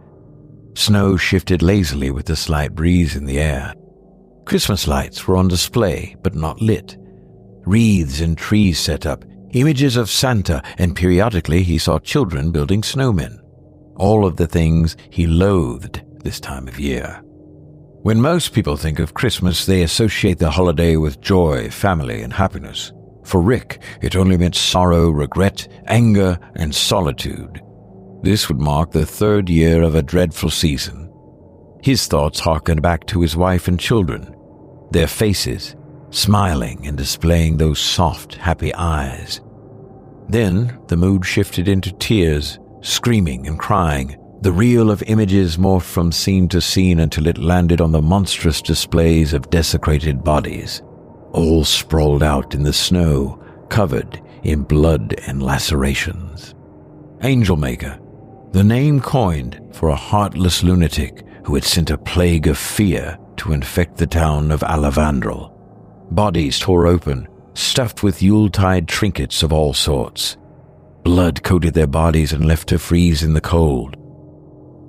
Snow shifted lazily with the slight breeze in the air. Christmas lights were on display, but not lit. Wreaths and trees set up, images of Santa, and periodically he saw children building snowmen. All of the things he loathed this time of year. When most people think of Christmas, they associate the holiday with joy, family, and happiness. For Rick, it only meant sorrow, regret, anger, and solitude. This would mark the third year of a dreadful season. His thoughts harkened back to his wife and children, their faces, smiling and displaying those soft, happy eyes. Then the mood shifted into tears, screaming and crying. The reel of images morphed from scene to scene until it landed on the monstrous displays of desecrated bodies, all sprawled out in the snow, covered in blood and lacerations. Angel Maker, the name coined for a heartless lunatic who had sent a plague of fear to infect the town of Alavandrel. Bodies tore open, stuffed with Yuletide trinkets of all sorts. Blood coated their bodies and left to freeze in the cold.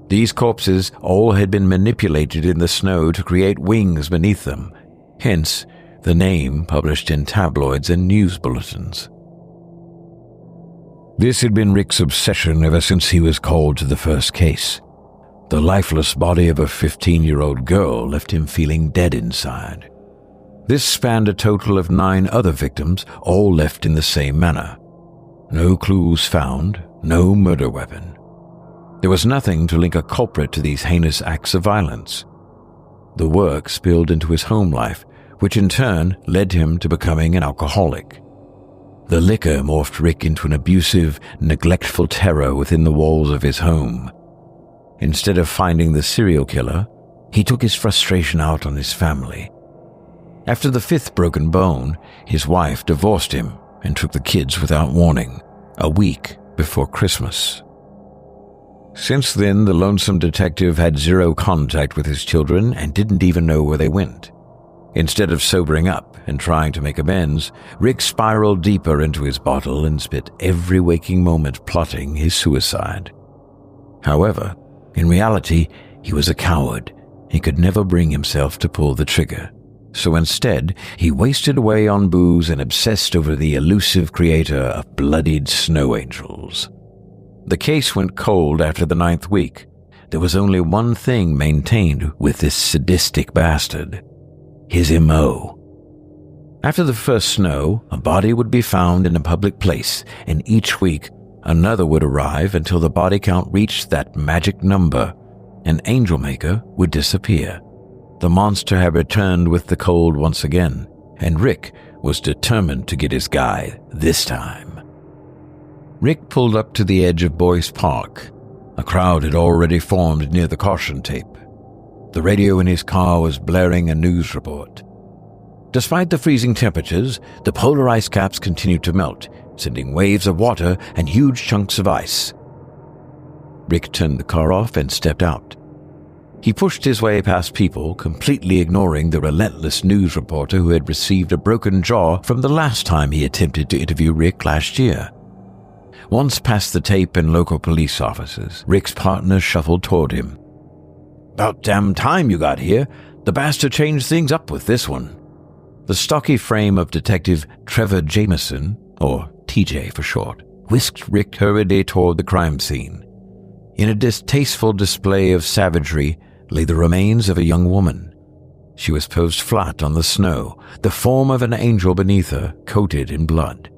These corpses all had been manipulated in the snow to create wings beneath them, hence the name published in tabloids and news bulletins. This had been Rick's obsession ever since he was called to the first case. The lifeless body of a 15-year-old girl left him feeling dead inside. This spanned a total of 9 other victims, all left in the same manner. No clues found, no murder weapon. There was nothing to link a culprit to these heinous acts of violence. The work spilled into his home life, which in turn led him to becoming an alcoholic. The liquor morphed Rick into an abusive, neglectful terror within the walls of his home. Instead of finding the serial killer, he took his frustration out on his family. After the 5th broken bone, his wife divorced him and took the kids without warning, a week before Christmas. Since then, the lonesome detective had zero contact with his children and didn't even know where they went. Instead of sobering up and trying to make amends, Rick spiraled deeper into his bottle and spent every waking moment plotting his suicide. However, in reality, he was a coward. He could never bring himself to pull the trigger. So instead, he wasted away on booze and obsessed over the elusive creator of bloodied snow angels. The case went cold after the 9th week. There was only one thing maintained with this sadistic bastard: his M.O. After the first snow, a body would be found in a public place, and each week, another would arrive until the body count reached that magic number, and Angel Maker would disappear. The monster had returned with the cold once again, and Rick was determined to get his guy this time. Rick pulled up to the edge of Boyce Park. A crowd had already formed near the caution tape. The radio in his car was blaring a news report. Despite the freezing temperatures, the polar ice caps continued to melt, sending waves of water and huge chunks of ice. Rick turned the car off and stepped out. He pushed his way past people, completely ignoring the relentless news reporter who had received a broken jaw from the last time he attempted to interview Rick last year. Once past the tape and local police officers, Rick's partner shuffled toward him. "About damn time you got here. The bastard changed things up with this one." The stocky frame of Detective Trevor Jameson, or TJ for short, whisked Rick hurriedly toward the crime scene. In a distasteful display of savagery lay the remains of a young woman. She was posed flat on the snow, the form of an angel beneath her, coated in blood.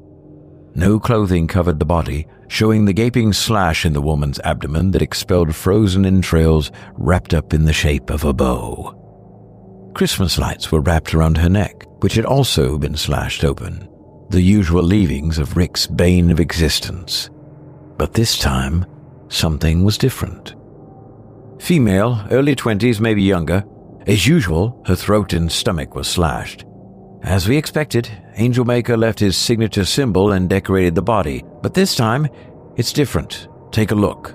No clothing covered the body, showing the gaping slash in the woman's abdomen that expelled frozen entrails wrapped up in the shape of a bow. Christmas lights were wrapped around her neck, which had also been slashed open, the usual leavings of Rick's bane of existence. But this time, something was different. Female, early 20s, maybe younger. As usual, her throat and stomach were slashed. As we expected, Angel Maker left his signature symbol and decorated the body, but this time, it's different. Take a look.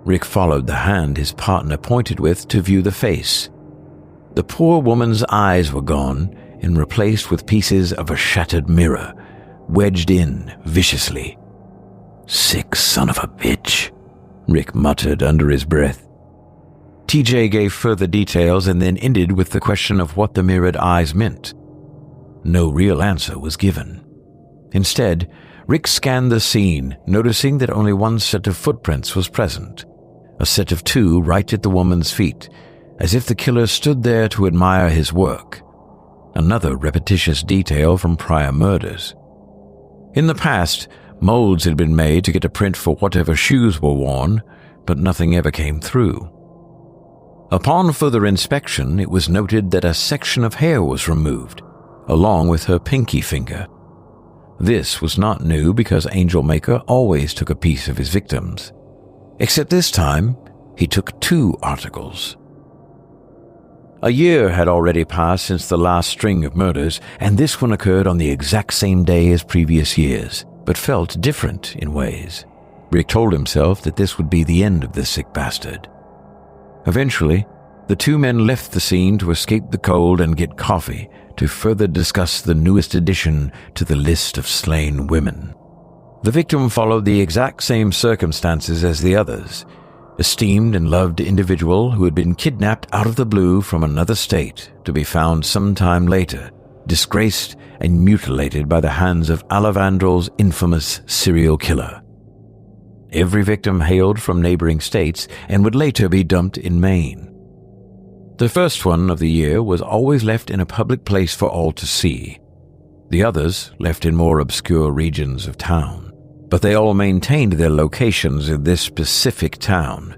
Rick followed the hand his partner pointed with to view the face. The poor woman's eyes were gone and replaced with pieces of a shattered mirror, wedged in viciously. "Sick son of a bitch," Rick muttered under his breath. TJ gave further details and then ended with the question of what the mirrored eyes meant. No real answer was given. Instead, Rick scanned the scene, noticing that only one set of footprints was present, a set of two right at the woman's feet, as if the killer stood there to admire his work. Another repetitious detail from prior murders. In the past, molds had been made to get a print for whatever shoes were worn, but nothing ever came through. Upon further inspection, it was noted that a section of hair was removed, along with her pinky finger. This was not new because Angel Maker always took a piece of his victims. Except this time, he took 2 articles. A year had already passed since the last string of murders, and this one occurred on the exact same day as previous years, but felt different in ways. Rick told himself that this would be the end of the sick bastard. Eventually, the 2 men left the scene to escape the cold and get coffee to further discuss the newest addition to the list of slain women. The victim followed the exact same circumstances as the others, esteemed and loved individual who had been kidnapped out of the blue from another state to be found sometime later, disgraced and mutilated by the hands of Alavandrel's infamous serial killer. Every victim hailed from neighboring states and would later be dumped in Maine. The first one of the year was always left in a public place for all to see. The others left in more obscure regions of town, but they all maintained their locations in this specific town.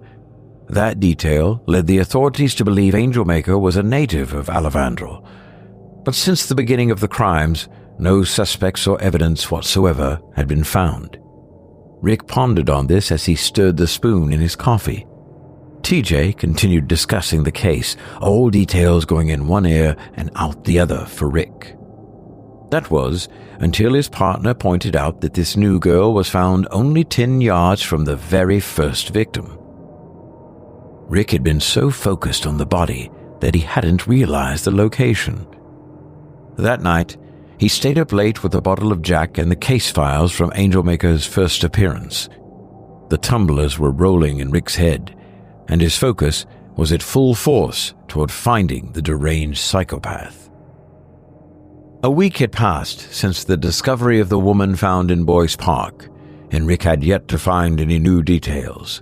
That detail led the authorities to believe Angel Maker was a native of Alavandrel. But since the beginning of the crimes, no suspects or evidence whatsoever had been found. Rick pondered on this as he stirred the spoon in his coffee. TJ continued discussing the case, all details going in one ear and out the other for Rick. That was until his partner pointed out that this new girl was found only 10 yards from the very first victim. Rick had been so focused on the body that he hadn't realized the location. That night, he stayed up late with a bottle of Jack and the case files from Angelmaker's first appearance. The tumblers were rolling in Rick's head, and his focus was at full force toward finding the deranged psychopath. A week had passed since the discovery of the woman found in Boyce Park, and Rick had yet to find any new details.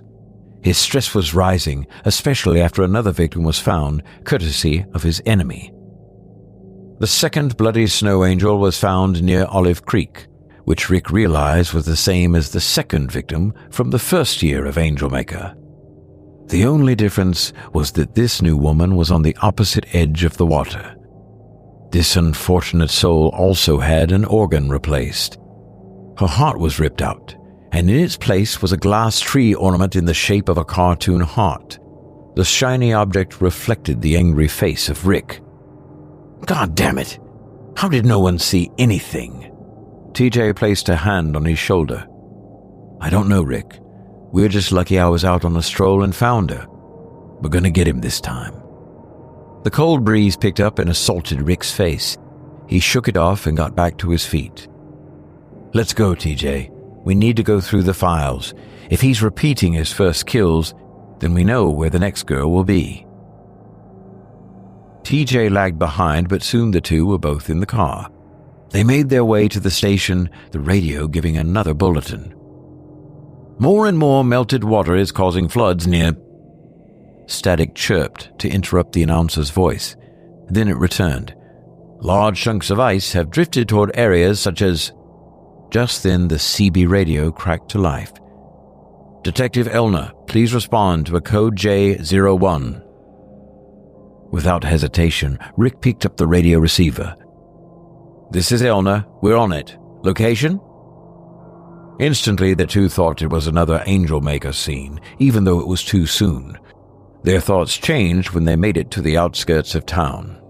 His stress was rising, especially after another victim was found, courtesy of his enemy. The second bloody snow angel was found near Olive Creek, which Rick realized was the same as the second victim from the first year of Angelmaker. The only difference was that this new woman was on the opposite edge of the water. This unfortunate soul also had an organ replaced. Her heart was ripped out, and in its place was a glass tree ornament in the shape of a cartoon heart. The shiny object reflected the angry face of Rick. God damn it! How did no one see anything? TJ placed a hand on his shoulder. I don't know, Rick. We're just lucky I was out on a stroll and found her. We're gonna get him this time. The cold breeze picked up and assaulted Rick's face. He shook it off and got back to his feet. Let's go, TJ. We need to go through the files. If he's repeating his first kills, then we know where the next girl will be. TJ lagged behind, but soon the two were both in the car. They made their way to the station, the radio giving another bulletin. More and more melted water is causing floods near... Static chirped to interrupt the announcer's voice. Then it returned. Large chunks of ice have drifted toward areas such as... Just then the CB radio cracked to life. Detective Elner, please respond to a code J01. Without hesitation, Rick picked up the radio receiver. This is Elner. We're on it. Location? Instantly, the two thought it was another Angelmaker scene, even though it was too soon. Their thoughts changed when they made it to the outskirts of town.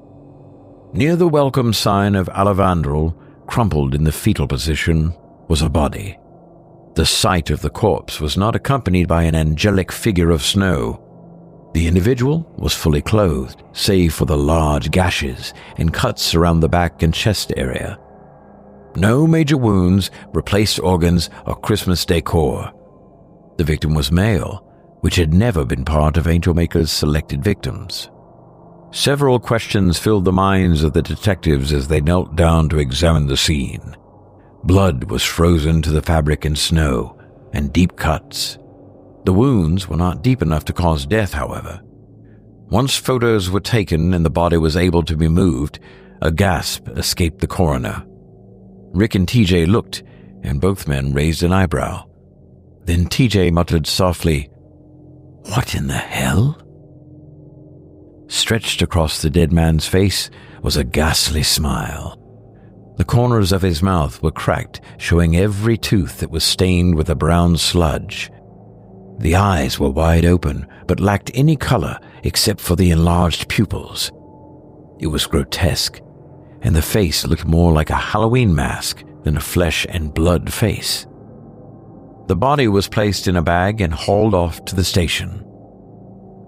Near the welcome sign of Alavandrel, crumpled in the fetal position, was a body. The sight of the corpse was not accompanied by an angelic figure of snow. The individual was fully clothed, save for the large gashes and cuts around the back and chest area. No major wounds, replaced organs, or Christmas decor. The victim was male, which had never been part of Angelmaker's selected victims. Several questions filled the minds of the detectives as they knelt down to examine the scene. Blood was frozen to the fabric in snow, and deep cuts. The wounds were not deep enough to cause death, however. Once photos were taken and the body was able to be moved, a gasp escaped the coroner. Rick and TJ looked, and both men raised an eyebrow. Then TJ muttered softly, "What in the hell?" Stretched across the dead man's face was a ghastly smile. The corners of his mouth were cracked, showing every tooth that was stained with a brown sludge. The eyes were wide open, but lacked any color except for the enlarged pupils. It was grotesque, and the face looked more like a Halloween mask than a flesh and blood face. The body was placed in a bag and hauled off to the station.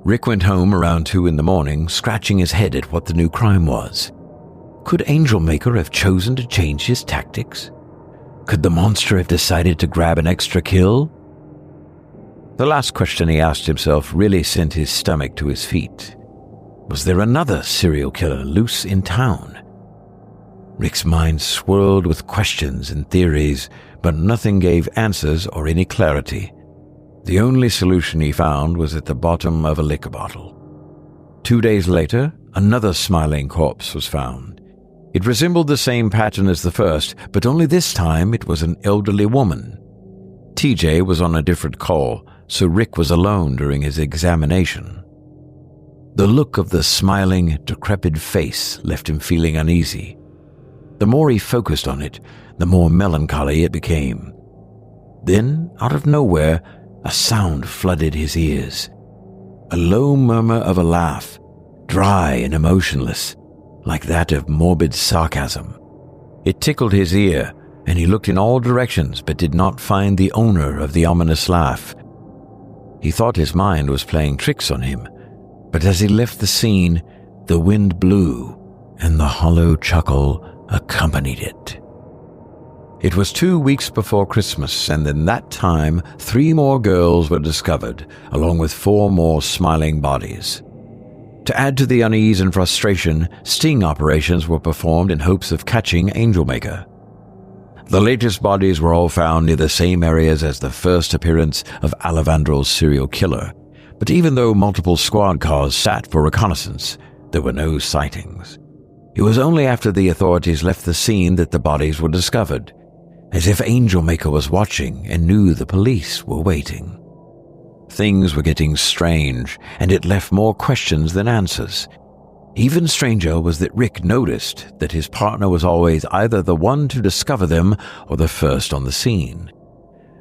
Rick went home around 2 a.m, scratching his head at what the new crime was. Could Angelmaker have chosen to change his tactics? Could the monster have decided to grab an extra kill? The last question he asked himself really sent his stomach to his feet. Was there another serial killer loose in town? Rick's mind swirled with questions and theories, but nothing gave answers or any clarity. The only solution he found was at the bottom of a liquor bottle. 2 days later, another smiling corpse was found. It resembled the same pattern as the first, but only this time it was an elderly woman. TJ was on a different call, so Rick was alone during his examination. The look of the smiling, decrepit face left him feeling uneasy. The more he focused on it, the more melancholy it became. Then, out of nowhere, a sound flooded his ears. A low murmur of a laugh, dry and emotionless, like that of morbid sarcasm. It tickled his ear, and he looked in all directions but did not find the owner of the ominous laugh. He thought his mind was playing tricks on him, but as he left the scene, the wind blew, and the hollow chuckle accompanied it. It was 2 weeks before Christmas, and in that time, 3 more girls were discovered, along with 4 more smiling bodies. To add to the unease and frustration, sting operations were performed in hopes of catching Angel Maker. The latest bodies were all found near the same areas as the first appearance of Alejandro's serial killer, but even though multiple squad cars sat for reconnaissance, there were no sightings. It was only after the authorities left the scene that the bodies were discovered, as if Angel Maker was watching and knew the police were waiting. Things were getting strange, and it left more questions than answers. Even stranger was that Rick noticed that his partner was always either the one to discover them or the first on the scene.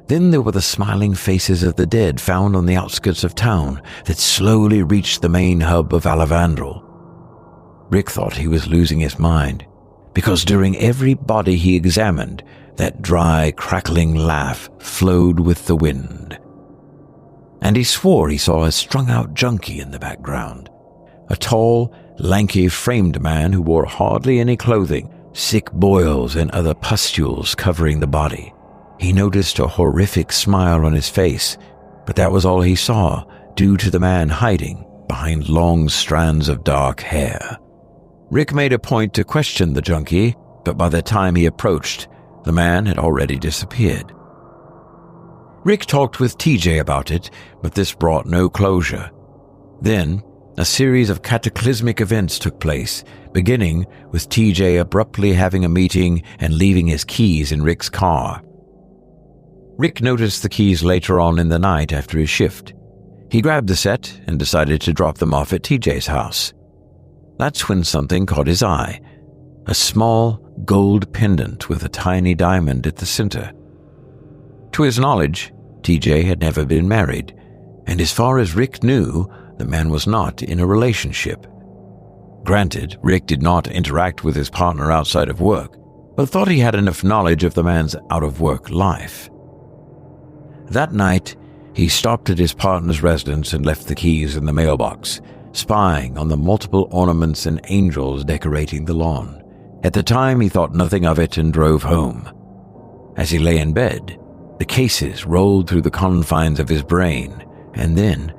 Then there were the smiling faces of the dead found on the outskirts of town that slowly reached the main hub of Alejandro. Rick thought he was losing his mind, because during every body he examined, that dry, crackling laugh flowed with the wind. And he swore he saw a strung-out junkie in the background, a tall, lanky, framed man who wore hardly any clothing, sick boils and other pustules covering the body. He noticed a horrific smile on his face, but that was all he saw, due to the man hiding behind long strands of dark hair. Rick made a point to question the junkie, but by the time he approached, the man had already disappeared. Rick talked with TJ about it, but this brought no closure. Then, a series of cataclysmic events took place, beginning with TJ abruptly having a meeting and leaving his keys in Rick's car. Rick noticed the keys later on in the night after his shift. He grabbed the set and decided to drop them off at TJ's house. That's when something caught his eye, a small gold pendant with a tiny diamond at the center. To his knowledge, TJ had never been married, and as far as Rick knew, the man was not in a relationship. Granted, Rick did not interact with his partner outside of work, but thought he had enough knowledge of the man's out-of-work life. That night, he stopped at his partner's residence and left the keys in the mailbox, spying on the multiple ornaments and angels decorating the lawn. At the time, he thought nothing of it and drove home. As he lay in bed, the cases rolled through the confines of his brain, and then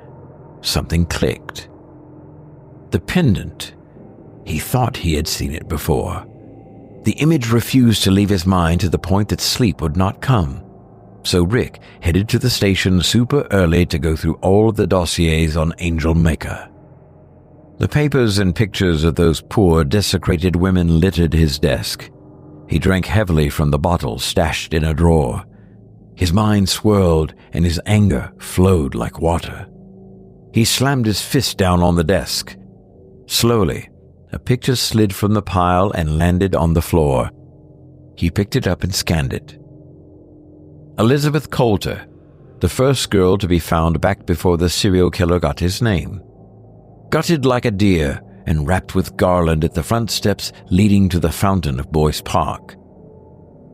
something clicked. The pendant. He thought he had seen it before. The image refused to leave his mind to the point that sleep would not come. So Rick headed to the station super early to go through all of the dossiers on Angel Maker. The papers and pictures of those poor, desecrated women littered his desk. He drank heavily from the bottle stashed in a drawer. His mind swirled and his anger flowed like water. He slammed his fist down on the desk. Slowly, a picture slid from the pile and landed on the floor. He picked it up and scanned it. Elizabeth Coulter, the first girl to be found back before the serial killer got his name. Gutted like a deer and wrapped with garland at the front steps leading to the fountain of Boyce Park.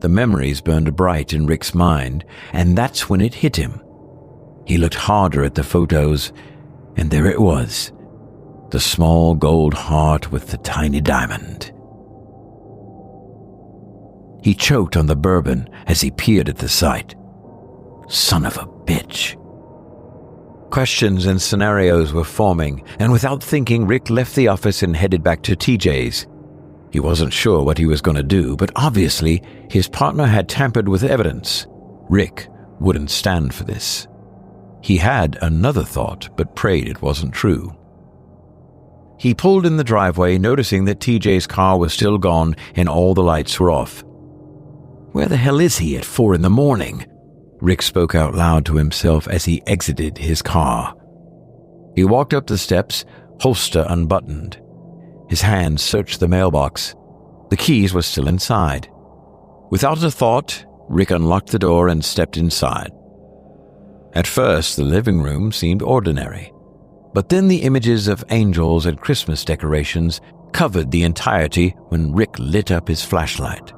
The memories burned bright in Rick's mind, and that's when it hit him. He looked harder at the photos, and there it was, the small gold heart with the tiny diamond. He choked on the bourbon as he peered at the sight. Son of a bitch. Questions and scenarios were forming, and without thinking, Rick left the office and headed back to TJ's. He wasn't sure what he was going to do, but obviously his partner had tampered with evidence. Rick wouldn't stand for this. He had another thought, but prayed it wasn't true. He pulled in the driveway, noticing that TJ's car was still gone and all the lights were off. Where the hell is he at 4 a.m? Rick spoke out loud to himself as he exited his car. He walked up the steps, holster unbuttoned. His hands searched the mailbox. The keys were still inside. Without a thought, Rick unlocked the door and stepped inside. At first, the living room seemed ordinary, but then the images of angels and Christmas decorations covered the entirety when Rick lit up his flashlight.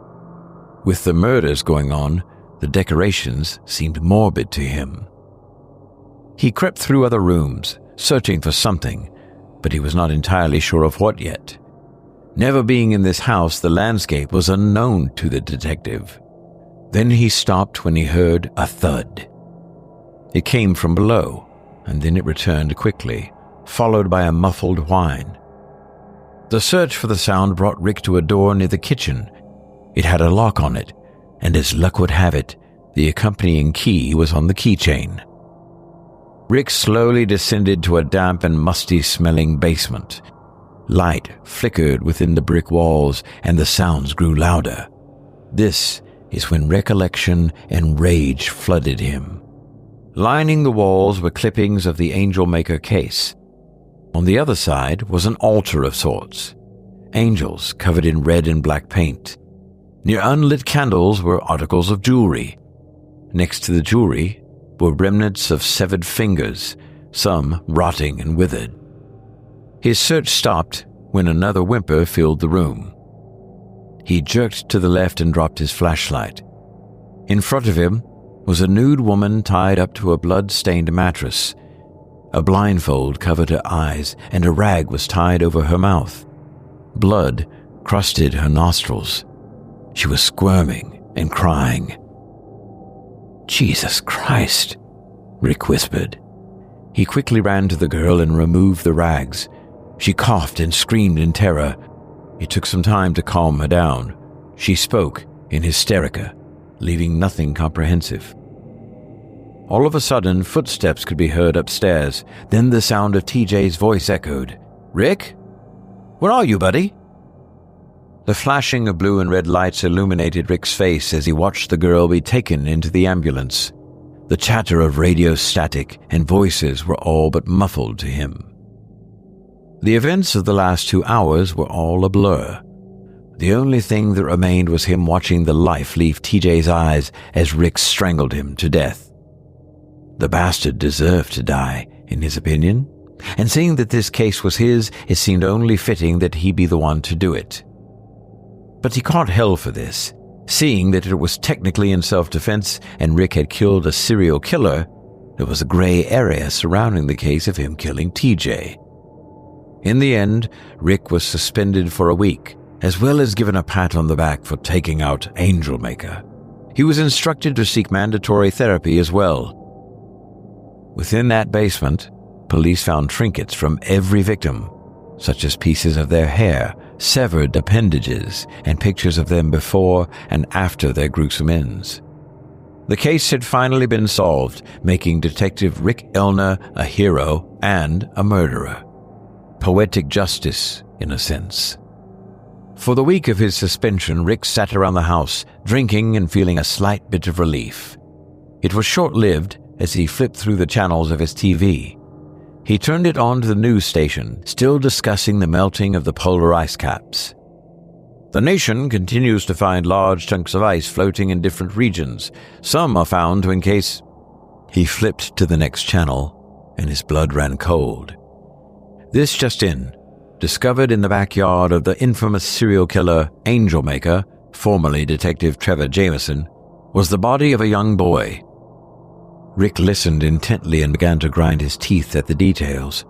With the murders going on, the decorations seemed morbid to him. He crept through other rooms, searching for something, but he was not entirely sure of what yet. Never being in this house, the landscape was unknown to the detective. Then he stopped when he heard a thud. It came from below, and then it returned quickly, followed by a muffled whine. The search for the sound brought Rick to a door near the kitchen. It had a lock on it, and as luck would have it, the accompanying key was on the keychain. Rick slowly descended to a damp and musty-smelling basement. Light flickered within the brick walls, and the sounds grew louder. This is when recollection and rage flooded him. Lining the walls were clippings of the Angel Maker case. On the other side was an altar of sorts. Angels covered in red and black paint. Near unlit candles were articles of jewelry. Next to the jewelry were remnants of severed fingers, some rotting and withered. His search stopped when another whimper filled the room. He jerked to the left and dropped his flashlight. In front of him was a nude woman tied up to a blood-stained mattress. A blindfold covered her eyes, and a rag was tied over her mouth. Blood crusted her nostrils. She was squirming and crying. "Jesus Christ," Rick whispered. He quickly ran to the girl and removed the rags. She coughed and screamed in terror. It took some time to calm her down. She spoke in hysterica, leaving nothing comprehensive. All of a sudden, footsteps could be heard upstairs. Then the sound of TJ's voice echoed. "Rick? Where are you, buddy?" The flashing of blue and red lights illuminated Rick's face as he watched the girl be taken into the ambulance. The chatter of radio static and voices were all but muffled to him. The events of the last 2 hours were all a blur. The only thing that remained was him watching the life leave TJ's eyes as Rick strangled him to death. The bastard deserved to die, in his opinion, and seeing that this case was his, it seemed only fitting that he be the one to do it. But he caught hell for this. Seeing that it was technically in self-defense and Rick had killed a serial killer, there was a gray area surrounding the case of him killing TJ. In the end, Rick was suspended for a week, as well as given a pat on the back for taking out Angel Maker. He was instructed to seek mandatory therapy as well. Within that basement, police found trinkets from every victim, such as pieces of their hair, severed appendages, and pictures of them before and after their gruesome ends. The case had finally been solved, making Detective Rick Elner a hero and a murderer. Poetic justice, in a sense. For the week of his suspension, Rick sat around the house, drinking and feeling a slight bit of relief. It was short-lived as he flipped through the channels of his TV. He turned it on to the news station, still discussing the melting of the polar ice caps. The nation continues to find large chunks of ice floating in different regions. Some are found to encase... He flipped to the next channel, and his blood ran cold. This just in, discovered in the backyard of the infamous serial killer Angel Maker, formerly Detective Trevor Jameson, was the body of a young boy. Rick listened intently and began to grind his teeth at the details.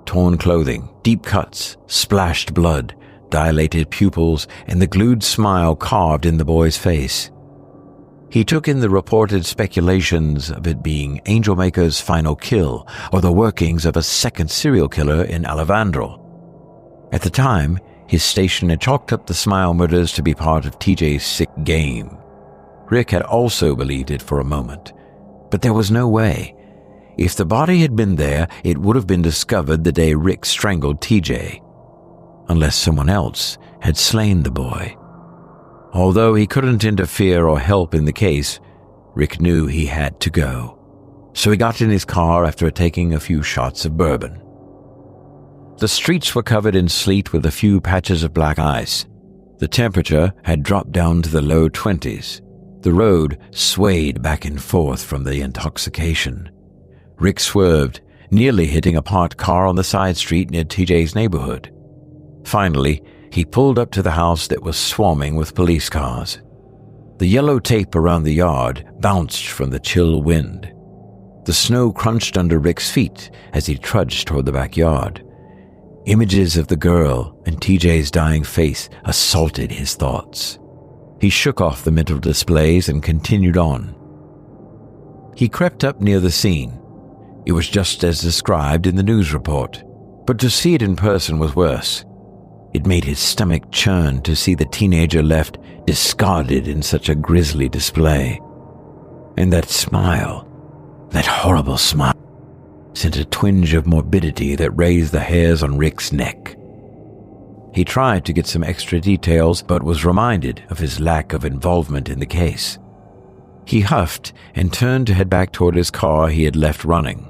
Torn clothing, deep cuts, splashed blood, dilated pupils, and the glued smile carved in the boy's face. He took in the reported speculations of it being Angel Maker's final kill or the workings of a second serial killer in Alevandro. At the time, his station had chalked up the Smile murders to be part of TJ's sick game. Rick had also believed it for a moment. But there was no way. If the body had been there, it would have been discovered the day Rick strangled TJ. Unless someone else had slain the boy. Although he couldn't interfere or help in the case, Rick knew he had to go. So he got in his car after taking a few shots of bourbon. The streets were covered in sleet with a few patches of black ice. The temperature had dropped down to the low 20s. The road swayed back and forth from the intoxication. Rick swerved, nearly hitting a parked car on the side street near TJ's neighborhood. Finally, he pulled up to the house that was swarming with police cars. The yellow tape around the yard bounced from the chill wind. The snow crunched under Rick's feet as he trudged toward the backyard. Images of the girl and TJ's dying face assaulted his thoughts. He shook off the mental displays and continued on. He crept up near the scene. It was just as described in the news report, but to see it in person was worse. It made his stomach churn to see the teenager left discarded in such a grisly display. And that smile, that horrible smile, sent a twinge of morbidity that raised the hairs on Rick's neck. He tried to get some extra details, but was reminded of his lack of involvement in the case. He huffed and turned to head back toward his car he had left running.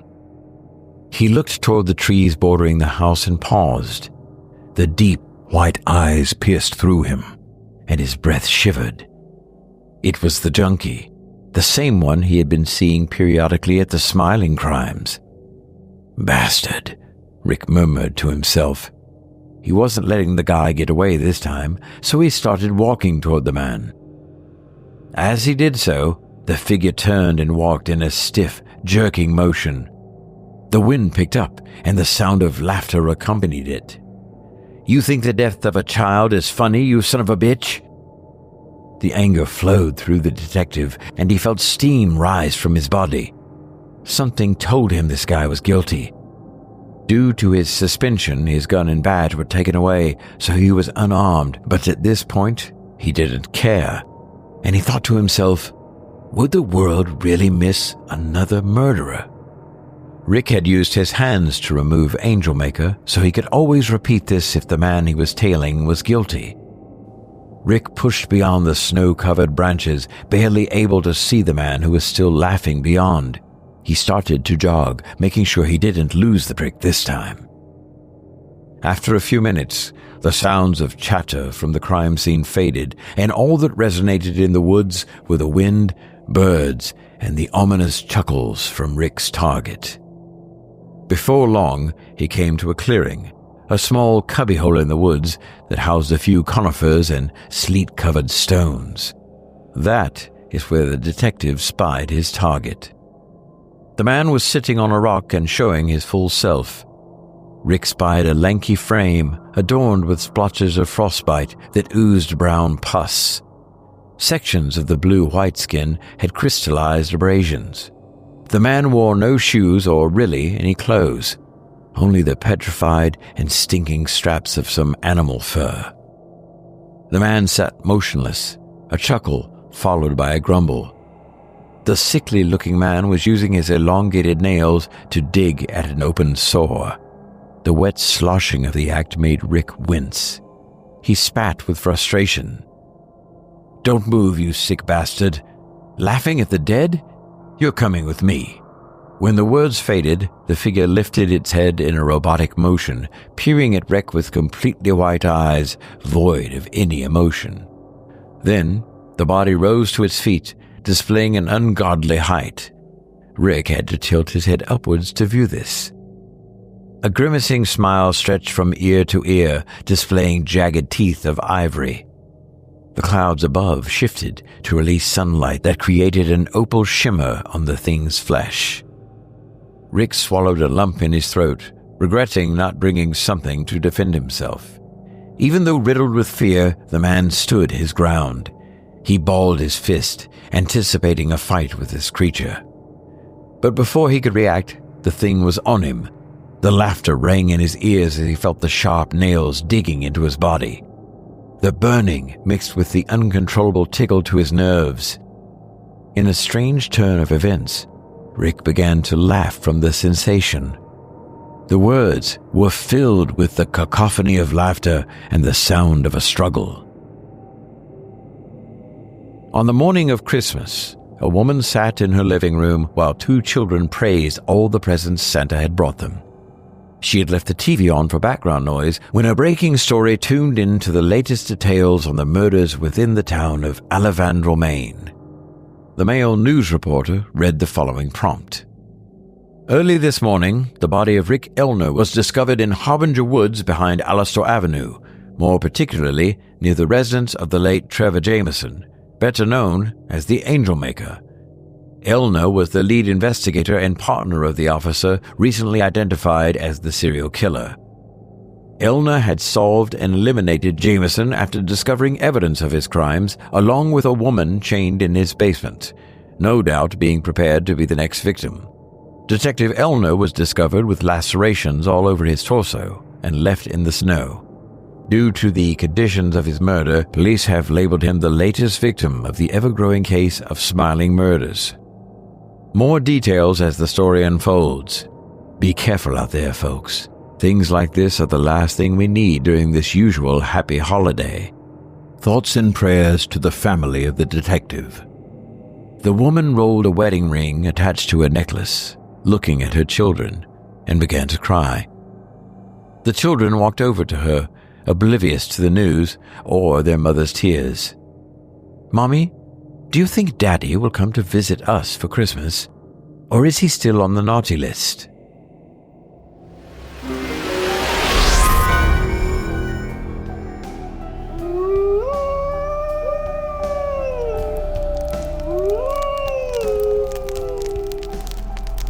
He looked toward the trees bordering the house and paused. The deep, white eyes pierced through him, and his breath shivered. It was the junkie, the same one he had been seeing periodically at the Smiling Crimes. "Bastard," Rick murmured to himself. He wasn't letting the guy get away this time, so he started walking toward the man. As he did so, the figure turned and walked in a stiff, jerking motion. The wind picked up, and the sound of laughter accompanied it. "You think the death of a child is funny, you son of a bitch?" The anger flowed through the detective, and he felt steam rise from his body. Something told him this guy was guilty. Due to his suspension, his gun and badge were taken away, so he was unarmed, but at this point, he didn't care. And he thought to himself, would the world really miss another murderer? Rick had used his hands to remove Angel Maker, so he could always repeat this if the man he was tailing was guilty. Rick pushed beyond the snow-covered branches, barely able to see the man who was still laughing beyond. He started to jog, making sure he didn't lose the prick this time. After a few minutes, the sounds of chatter from the crime scene faded, and all that resonated in the woods were the wind, birds, and the ominous chuckles from Rick's target. Before long, he came to a clearing, a small cubbyhole in the woods that housed a few conifers and sleet-covered stones. That is where the detective spied his target. The man was sitting on a rock and showing his full self. Rick spied a lanky frame adorned with splotches of frostbite that oozed brown pus. Sections of the blue-white skin had crystallized abrasions. The man wore no shoes or really any clothes, only the petrified and stinking straps of some animal fur. The man sat motionless, a chuckle followed by a grumble. The sickly-looking man was using his elongated nails to dig at an open sore. The wet sloshing of the act made Rick wince. He spat with frustration. "Don't move, you sick bastard. Laughing at the dead? You're coming with me." When the words faded, the figure lifted its head in a robotic motion, peering at Rick with completely white eyes, void of any emotion. Then, the body rose to its feet, displaying an ungodly height. Rick had to tilt his head upwards to view this. A grimacing smile stretched from ear to ear, displaying jagged teeth of ivory. The clouds above shifted to release sunlight that created an opal shimmer on the thing's flesh. Rick swallowed a lump in his throat, regretting not bringing something to defend himself. Even though riddled with fear, the man stood his ground. He balled his fist, anticipating a fight with this creature. But before he could react, the thing was on him. The laughter rang in his ears as he felt the sharp nails digging into his body. The burning mixed with the uncontrollable tickle to his nerves. In a strange turn of events, Rick began to laugh from the sensation. The words were filled with the cacophony of laughter and the sound of a struggle. On the morning of Christmas, a woman sat in her living room while two children praised all the presents Santa had brought them. She had left the TV on for background noise when a breaking story tuned in to the latest details on the murders within the town of Alevandro, Maine. The male news reporter read the following prompt. Early this morning, the body of Rick Elner was discovered in Harbinger Woods behind Allister Avenue, more particularly near the residence of the late Trevor Jameson, better known as the Angel Maker. Elna was the lead investigator and partner of the officer recently identified as the serial killer. Elna had solved and eliminated Jameson after discovering evidence of his crimes, along with a woman chained in his basement, no doubt being prepared to be the next victim. Detective Elna was discovered with lacerations all over his torso and left in the snow. Due to the conditions of his murder, police have labeled him the latest victim of the ever-growing case of smiling murders. More details as the story unfolds. Be careful out there, folks. Things like this are the last thing we need during this usual happy holiday. Thoughts and prayers to the family of the detective. The woman rolled a wedding ring attached to a necklace, looking at her children, and began to cry. The children walked over to her, oblivious to the news or their mother's tears. "Mommy, do you think Daddy will come to visit us for Christmas? Or is he still on the naughty list?"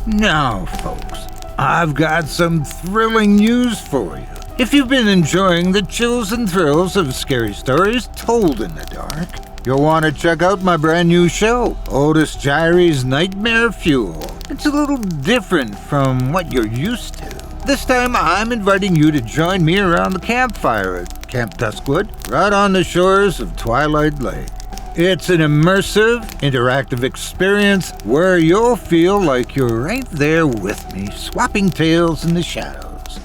Now, folks, I've got some thrilling news for you. If you've been enjoying the chills and thrills of scary stories told in the dark, you'll want to check out my brand new show, Otis Jiry's Nightmare Fuel. It's a little different from what you're used to. This time I'm inviting you to join me around the campfire at Camp Duskwood, right on the shores of Twilight Lake. It's an immersive, interactive experience where you'll feel like you're right there with me, swapping tales in the shadows.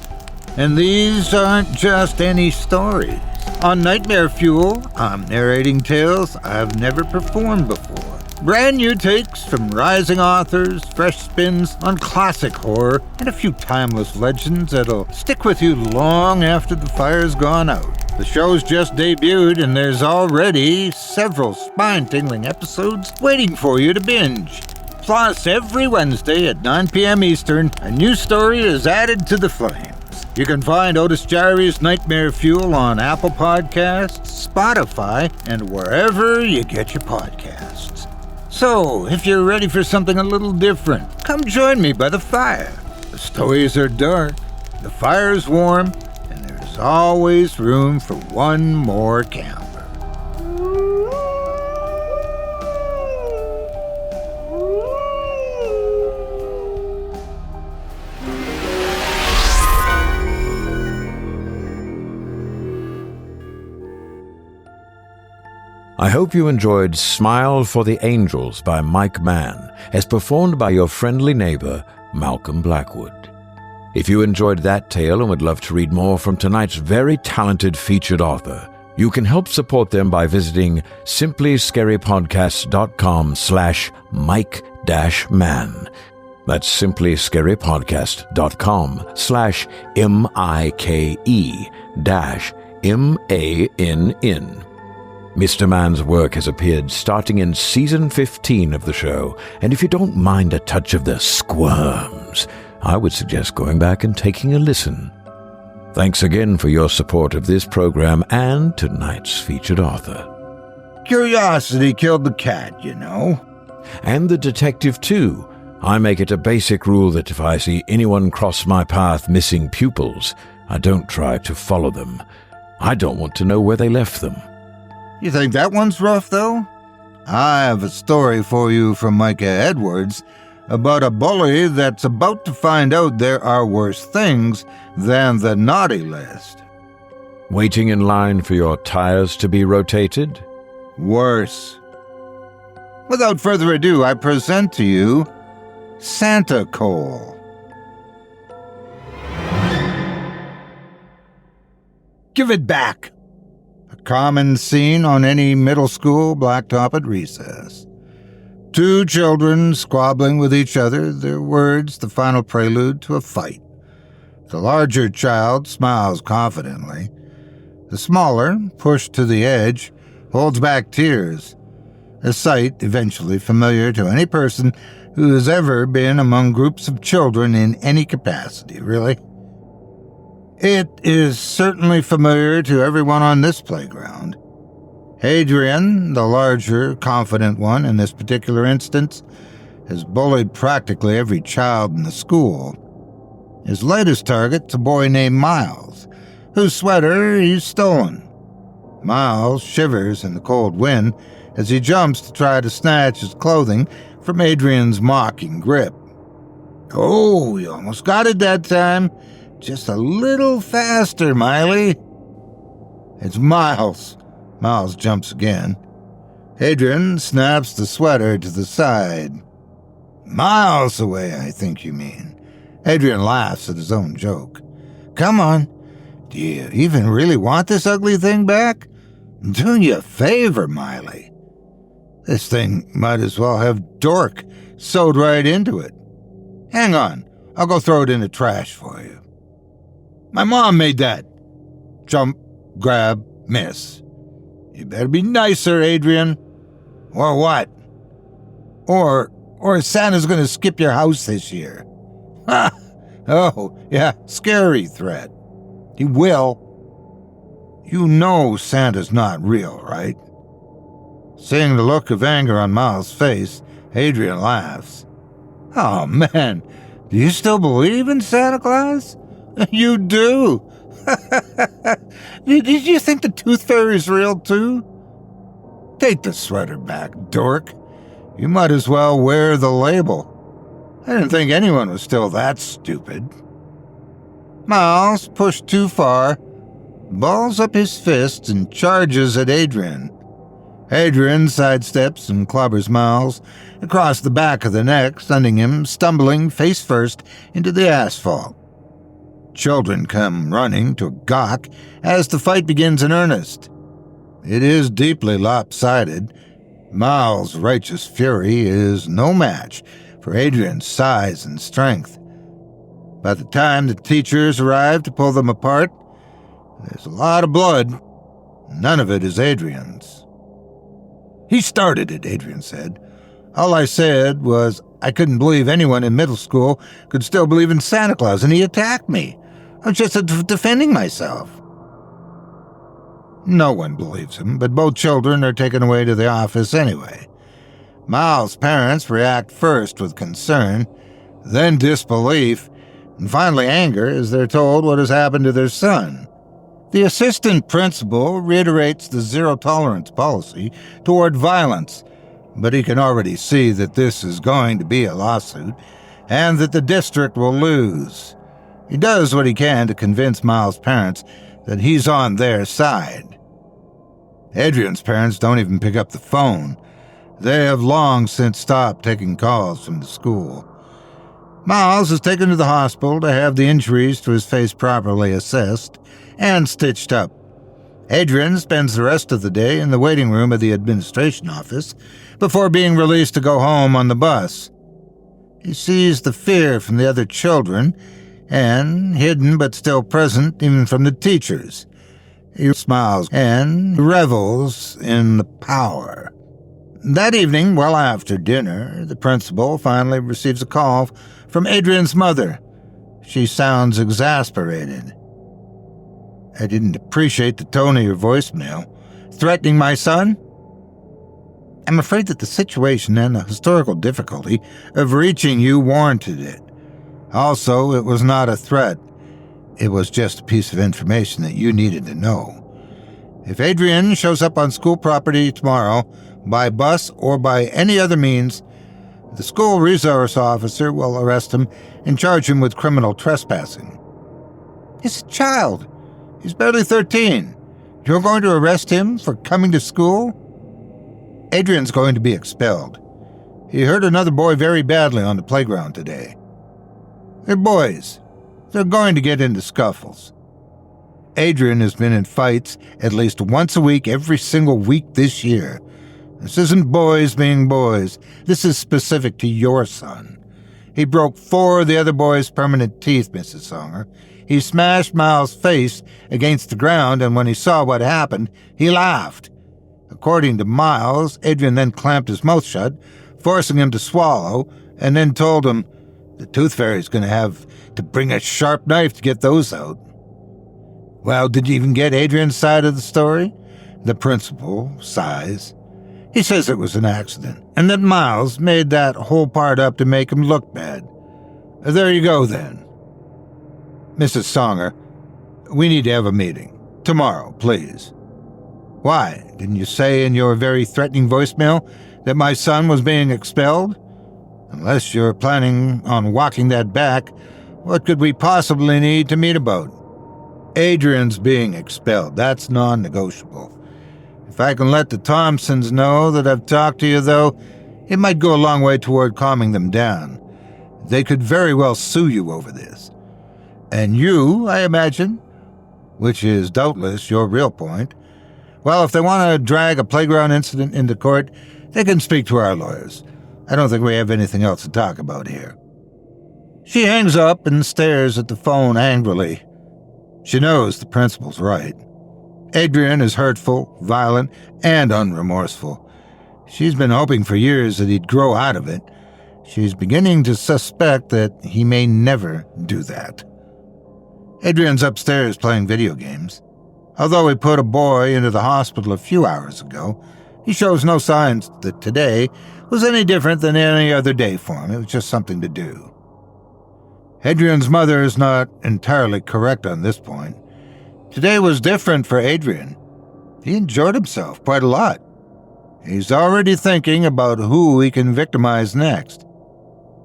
And these aren't just any stories. On Nightmare Fuel, I'm narrating tales I've never performed before. Brand new takes from rising authors, fresh spins on classic horror, and a few timeless legends that'll stick with you long after the fire's gone out. The show's just debuted, and there's already several spine-tingling episodes waiting for you to binge. Plus, every Wednesday at 9 p.m. Eastern, a new story is added to the flames. You can find Otis Jiry's Nightmare Fuel on Apple Podcasts, Spotify, and wherever you get your podcasts. So, if you're ready for something a little different, come join me by the fire. The stories are dark, the fire's warm, there's always room for one more camper. I hope you enjoyed Smile for the Angels by Mike Mann, as performed by your friendly neighbor, Malcolm Blackwood. If you enjoyed that tale and would love to read more from tonight's very talented featured author, you can help support them by visiting simplyscarypodcast.com/Mike-Mann. That's simplyscarypodcast.com/MIKE-MANN. Mr. Mann's work has appeared starting in Season 15 of the show, and if you don't mind a touch of the squirms, I would suggest going back and taking a listen. Thanks again for your support of this program and tonight's featured author. Curiosity killed the cat, you know. And the detective, too. I make it a basic rule that if I see anyone cross my path missing pupils, I don't try to follow them. I don't want to know where they left them. You think that one's rough, though? I have a story for you from Micah Edwards about a bully that's about to find out there are worse things than the naughty list. Waiting in line for your tires to be rotated? Worse. Without further ado, I present to you Santa Coal. Give it back. A common scene on any middle school blacktop at recess. Two children squabbling with each other, their words the final prelude to a fight. The larger child smiles confidently. The smaller, pushed to the edge, holds back tears. A sight eventually familiar to any person who has ever been among groups of children in any capacity, really. It is certainly familiar to everyone on this playground. Adrian, the larger, confident one in this particular instance, has bullied practically every child in the school. His latest target's a boy named Miles, whose sweater he's stolen. Miles shivers in the cold wind as he jumps to try to snatch his clothing from Adrian's mocking grip. Oh, you almost got it that time. Just a little faster, Miley. It's Miles. Miles jumps again. Adrian snaps the sweater to the side. Miles away, I think you mean. Adrian laughs at his own joke. Come on. Do you even really want this ugly thing back? I'm doing you a favor, Miley. This thing might as well have Dork sewed right into it. Hang on, I'll go throw it in the trash for you. My mom made that. Jump, grab, miss. You better be nicer, Adrian. Or what? Or Santa's gonna skip your house this year. Ha! Oh, yeah, scary threat. He will. You know Santa's not real, right? Seeing the look of anger on Miles' face, Adrian laughs. Oh, man, do you still believe in Santa Claus? You do. Did you think the Tooth Fairy's real, too? Take the sweater back, dork. You might as well wear the label. I didn't think anyone was still that stupid. Miles, pushed too far, balls up his fist and charges at Adrian. Adrian sidesteps and clobbers Miles across the back of the neck, sending him stumbling face first into the asphalt. Children come running to gawk as the fight begins in earnest. It is deeply lopsided. Miles' righteous fury is no match for Adrian's size and strength. By the time the teachers arrive to pull them apart, there's a lot of blood. None of it is Adrian's. He started it, Adrian said. All I said was I couldn't believe anyone in middle school could still believe in Santa Claus, and he attacked me. I was just defending myself. No one believes him, but both children are taken away to the office anyway. Miles' parents react first with concern, then disbelief, and finally anger as they're told what has happened to their son. The assistant principal reiterates the zero-tolerance policy toward violence, but he can already see that this is going to be a lawsuit and that the district will lose. He does what he can to convince Miles' parents that he's on their side. Adrian's parents don't even pick up the phone. They have long since stopped taking calls from the school. Miles is taken to the hospital to have the injuries to his face properly assessed and stitched up. Adrian spends the rest of the day in the waiting room of the administration office before being released to go home on the bus. He sees the fear from the other children and, hidden but still present even from the teachers. He smiles and revels in the power. That evening, well after dinner, the principal finally receives a call from Adrian's mother. She sounds exasperated. I didn't appreciate the tone of your voicemail. Threatening my son? I'm afraid that the situation and the historical difficulty of reaching you warranted it. Also, it was not a threat. It was just a piece of information that you needed to know. If Adrian shows up on school property tomorrow, by bus or by any other means, the school resource officer will arrest him and charge him with criminal trespassing. He's a child. He's barely 13. You're going to arrest him for coming to school? Adrian's going to be expelled. He hurt another boy very badly on the playground today. They're boys. They're going to get into scuffles. Adrian has been in fights at least once a week every single week this year. This isn't boys being boys. This is specific to your son. He broke 4 of the other boys' permanent teeth, Mrs. Songer. He smashed Miles' face against the ground, and when he saw what happened, he laughed. According to Miles, Adrian then clamped his mouth shut, forcing him to swallow, and then told him the Tooth Fairy's going to have to bring a sharp knife to get those out. Well, did you even get Adrian's side of the story? The principal sighs. He says it was an accident, and that Miles made that whole part up to make him look bad. There you go, then. Mrs. Songer, we need to have a meeting. Tomorrow, please. Why, didn't you say in your very threatening voicemail that my son was being expelled? Unless you're planning on walking that back, what could we possibly need to meet about? Adrian's being expelled. That's non-negotiable. If I can let the Thompsons know that I've talked to you, though, it might go a long way toward calming them down. They could very well sue you over this. And you, I imagine, which is doubtless your real point, well, if they want to drag a playground incident into court, they can speak to our lawyers. I don't think we have anything else to talk about here. She hangs up and stares at the phone angrily. She knows the principal's right. Adrian is hurtful, violent, and unremorseful. She's been hoping for years that he'd grow out of it. She's beginning to suspect that he may never do that. Adrian's upstairs playing video games. Although he put a boy into the hospital a few hours ago, he shows no signs that today was any different than any other day for him. It was just something to do. Adrian's mother is not entirely correct on this point. Today was different for Adrian. He enjoyed himself quite a lot. He's already thinking about who he can victimize next.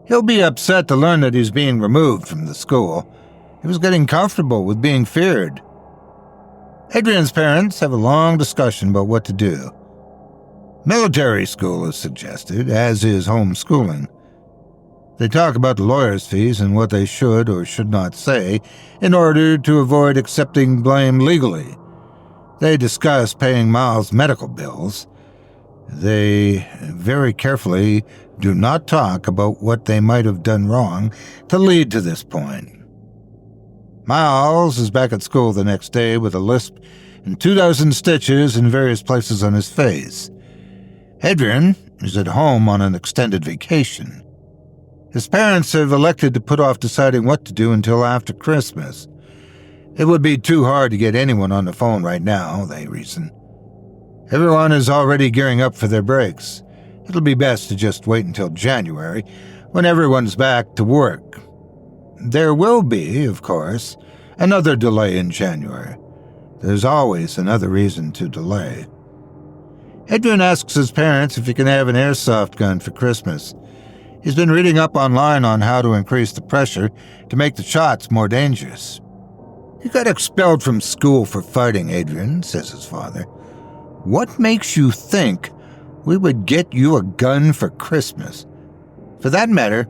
He'll be upset to learn that he's being removed from the school. He was getting comfortable with being feared. Adrian's parents have a long discussion about what to do. Military school is suggested, as is homeschooling. They talk about the lawyer's fees and what they should or should not say in order to avoid accepting blame legally. They discuss paying Miles' medical bills. They very carefully do not talk about what they might have done wrong to lead to this point. Miles is back at school the next day with a lisp and 24 stitches in various places on his face. Adrian is at home on an extended vacation. His parents have elected to put off deciding what to do until after Christmas. It would be too hard to get anyone on the phone right now, they reason. Everyone is already gearing up for their breaks. It'll be best to just wait until January, when everyone's back to work. There will be, of course, another delay in January. There's always another reason to delay. Adrian asks his parents if he can have an airsoft gun for Christmas. He's been reading up online on how to increase the pressure to make the shots more dangerous. You got expelled from school for fighting, Adrian, says his father. What makes you think we would get you a gun for Christmas? For that matter,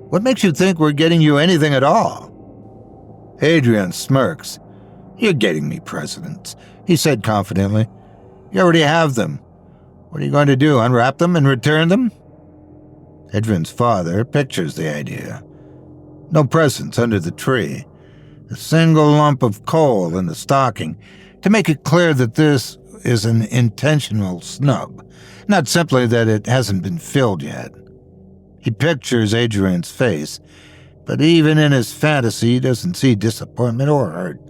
what makes you think we're getting you anything at all? Adrian smirks. You're getting me presents, he said confidently. You already have them. What are you going to do, unwrap them and return them? Adrian's father pictures the idea. No presents under the tree. A single lump of coal in the stocking to make it clear that this is an intentional snub, not simply that it hasn't been filled yet. He pictures Adrian's face, but even in his fantasy he doesn't see disappointment or hurt.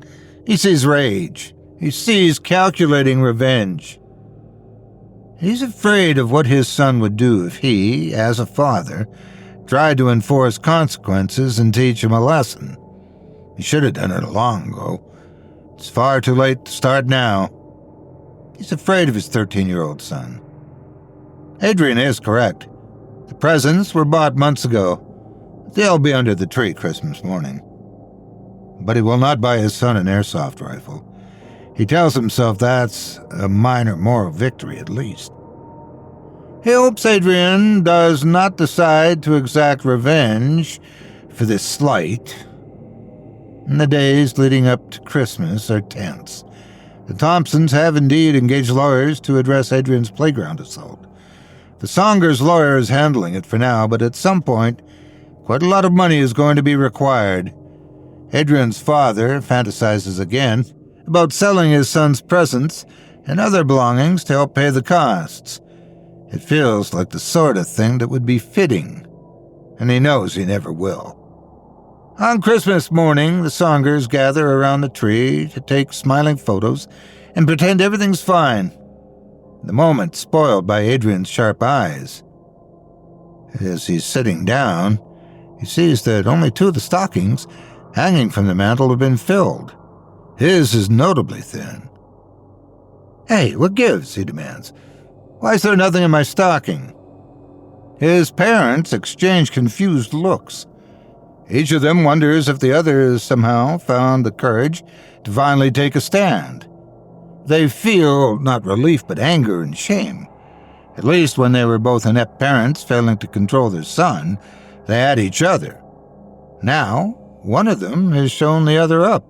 He sees rage. He sees calculating revenge. He's afraid of what his son would do if he, as a father, tried to enforce consequences and teach him a lesson. He should have done it long ago. It's far too late to start now. He's afraid of his 13-year-old son. Adrian is correct. The presents were bought months ago. They'll be under the tree Christmas morning. But he will not buy his son an airsoft rifle. He tells himself that's a minor moral victory at least. He hopes Adrian does not decide to exact revenge for this slight. And the days leading up to Christmas are tense. The Thompsons have indeed engaged lawyers to address Adrian's playground assault. The Songers' lawyer is handling it for now, but at some point, quite a lot of money is going to be required. Adrian's father fantasizes again about selling his son's presents and other belongings to help pay the costs. It feels like the sort of thing that would be fitting, and he knows he never will. On Christmas morning, the Songers gather around the tree to take smiling photos and pretend everything's fine. the moment spoiled by Adrian's sharp eyes. As he's sitting down, he sees that only 2 of the stockings hanging from the mantel have been filled. His is notably thin. "Hey, what gives?" he demands. "Why is there nothing in my stocking?" His parents exchange confused looks. Each of them wonders if the other has somehow found the courage to finally take a stand. They feel not relief but anger and shame. At least when they were both inept parents failing to control their son, they had each other. Now, one of them has shown the other up.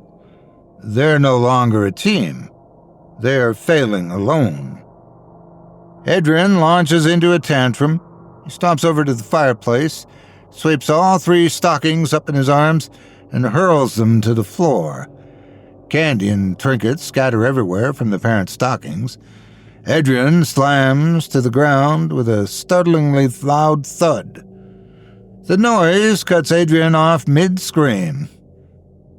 They're no longer a team. They're failing alone. Adrian launches into a tantrum. He stomps over to the fireplace, sweeps all 3 stockings up in his arms, and hurls them to the floor. Candy and trinkets scatter everywhere from the parents' stockings. Adrian slams to the ground with a startlingly loud thud. The noise cuts Adrian off mid-scream.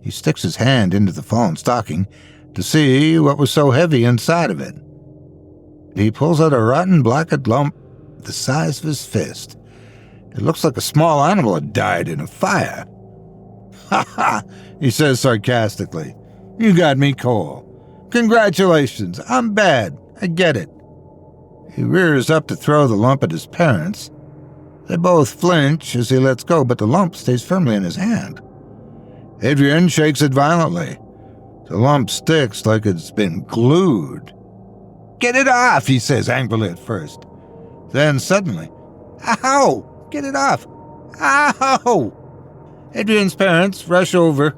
He sticks his hand into the fallen stocking to see what was so heavy inside of it. He pulls out a rotten blackened lump the size of his fist. It looks like a small animal had died in a fire. "Ha ha," he says sarcastically. "You got me cold. Congratulations, I'm bad. I get it." He rears up to throw the lump at his parents. They both flinch as he lets go, but the lump stays firmly in his hand. Adrian shakes it violently. The lump sticks like it's been glued. "Get it off," he says angrily at first. Then suddenly, "Ow! Get it off! Ow!" Adrian's parents rush over.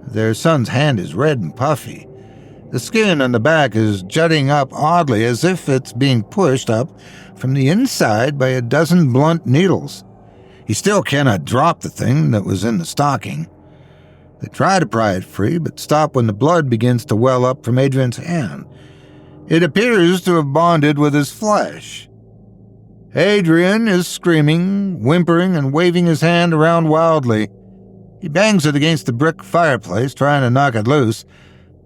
Their son's hand is red and puffy. The skin on the back is jutting up oddly as if it's being pushed up from the inside by a dozen blunt needles. He still cannot drop the thing that was in the stocking. They try to pry it free, but stop when the blood begins to well up from Adrian's hand. It appears to have bonded with his flesh. Adrian is screaming, whimpering, and waving his hand around wildly. He bangs it against the brick fireplace, trying to knock it loose,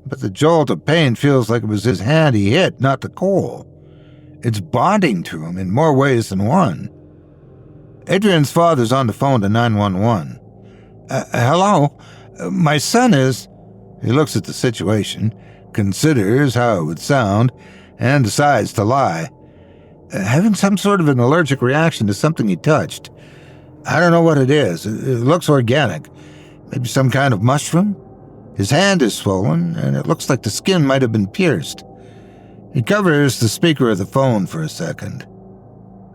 but the jolt of pain feels like it was his hand he hit, not the coal. It's bonding to him in more ways than one. Adrian's father's on the phone to 911. Hello? My son is..." He looks at the situation, considers how it would sound, and decides to lie. "Having some sort of an allergic reaction to something he touched. I don't know what it is. It looks organic. Maybe some kind of mushroom? His hand is swollen, and it looks like the skin might have been pierced." He covers the speaker of the phone for a second.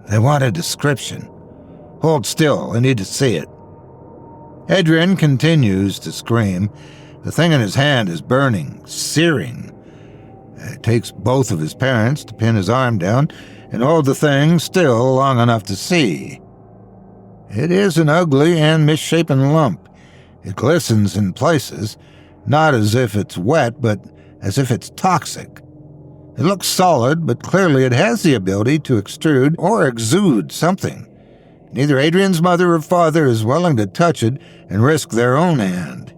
"They want a description. Hold still, I need to see it." Adrian continues to scream. The thing in his hand is burning, searing. It takes both of his parents to pin his arm down and hold the thing still long enough to see. It is an ugly and misshapen lump. It glistens in places, not as if it's wet, but as if it's toxic. It looks solid, but clearly it has the ability to extrude or exude something. Neither Adrian's mother or father is willing to touch it and risk their own hand.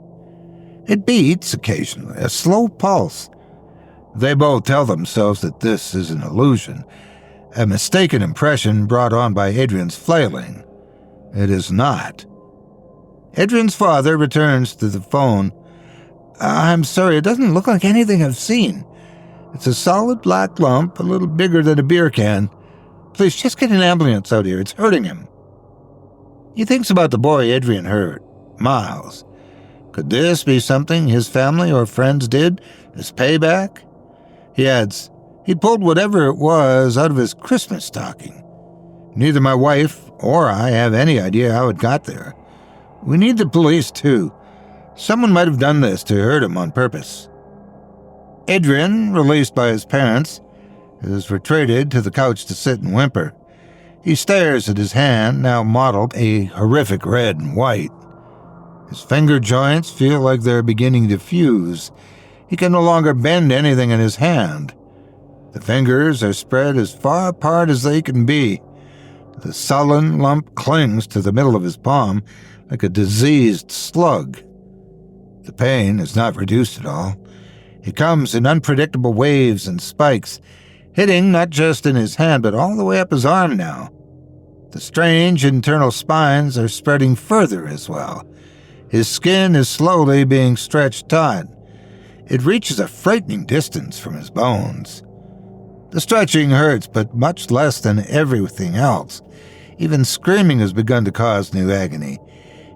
It beats occasionally, a slow pulse. They both tell themselves that this is an illusion, a mistaken impression brought on by Adrian's flailing. It is not. Adrian's father returns to the phone. "I'm sorry, it doesn't look like anything I've seen. It's a solid black lump, a little bigger than a beer can. Please, just get an ambulance out here. It's hurting him." He thinks about the boy Adrian hurt, Miles. Could this be something his family or friends did as payback? He adds, he pulled whatever it was out of his Christmas stocking. Neither my wife or I have any idea how it got there. We need the police, too. Someone might have done this to hurt him on purpose. Adrian, released by his parents, is retreated to the couch to sit and whimper. He stares at his hand, now mottled a horrific red and white. His finger joints feel like they're beginning to fuse. He can no longer bend anything in his hand. The fingers are spread as far apart as they can be. The sullen lump clings to the middle of his palm like a diseased slug. The pain is not reduced at all. It comes in unpredictable waves and spikes. hitting not just in his hand but all the way up his arm now. The strange internal spines are spreading further as well. His skin is slowly being stretched taut. It reaches a frightening distance from his bones. The stretching hurts, but much less than everything else. Even screaming has begun to cause new agony.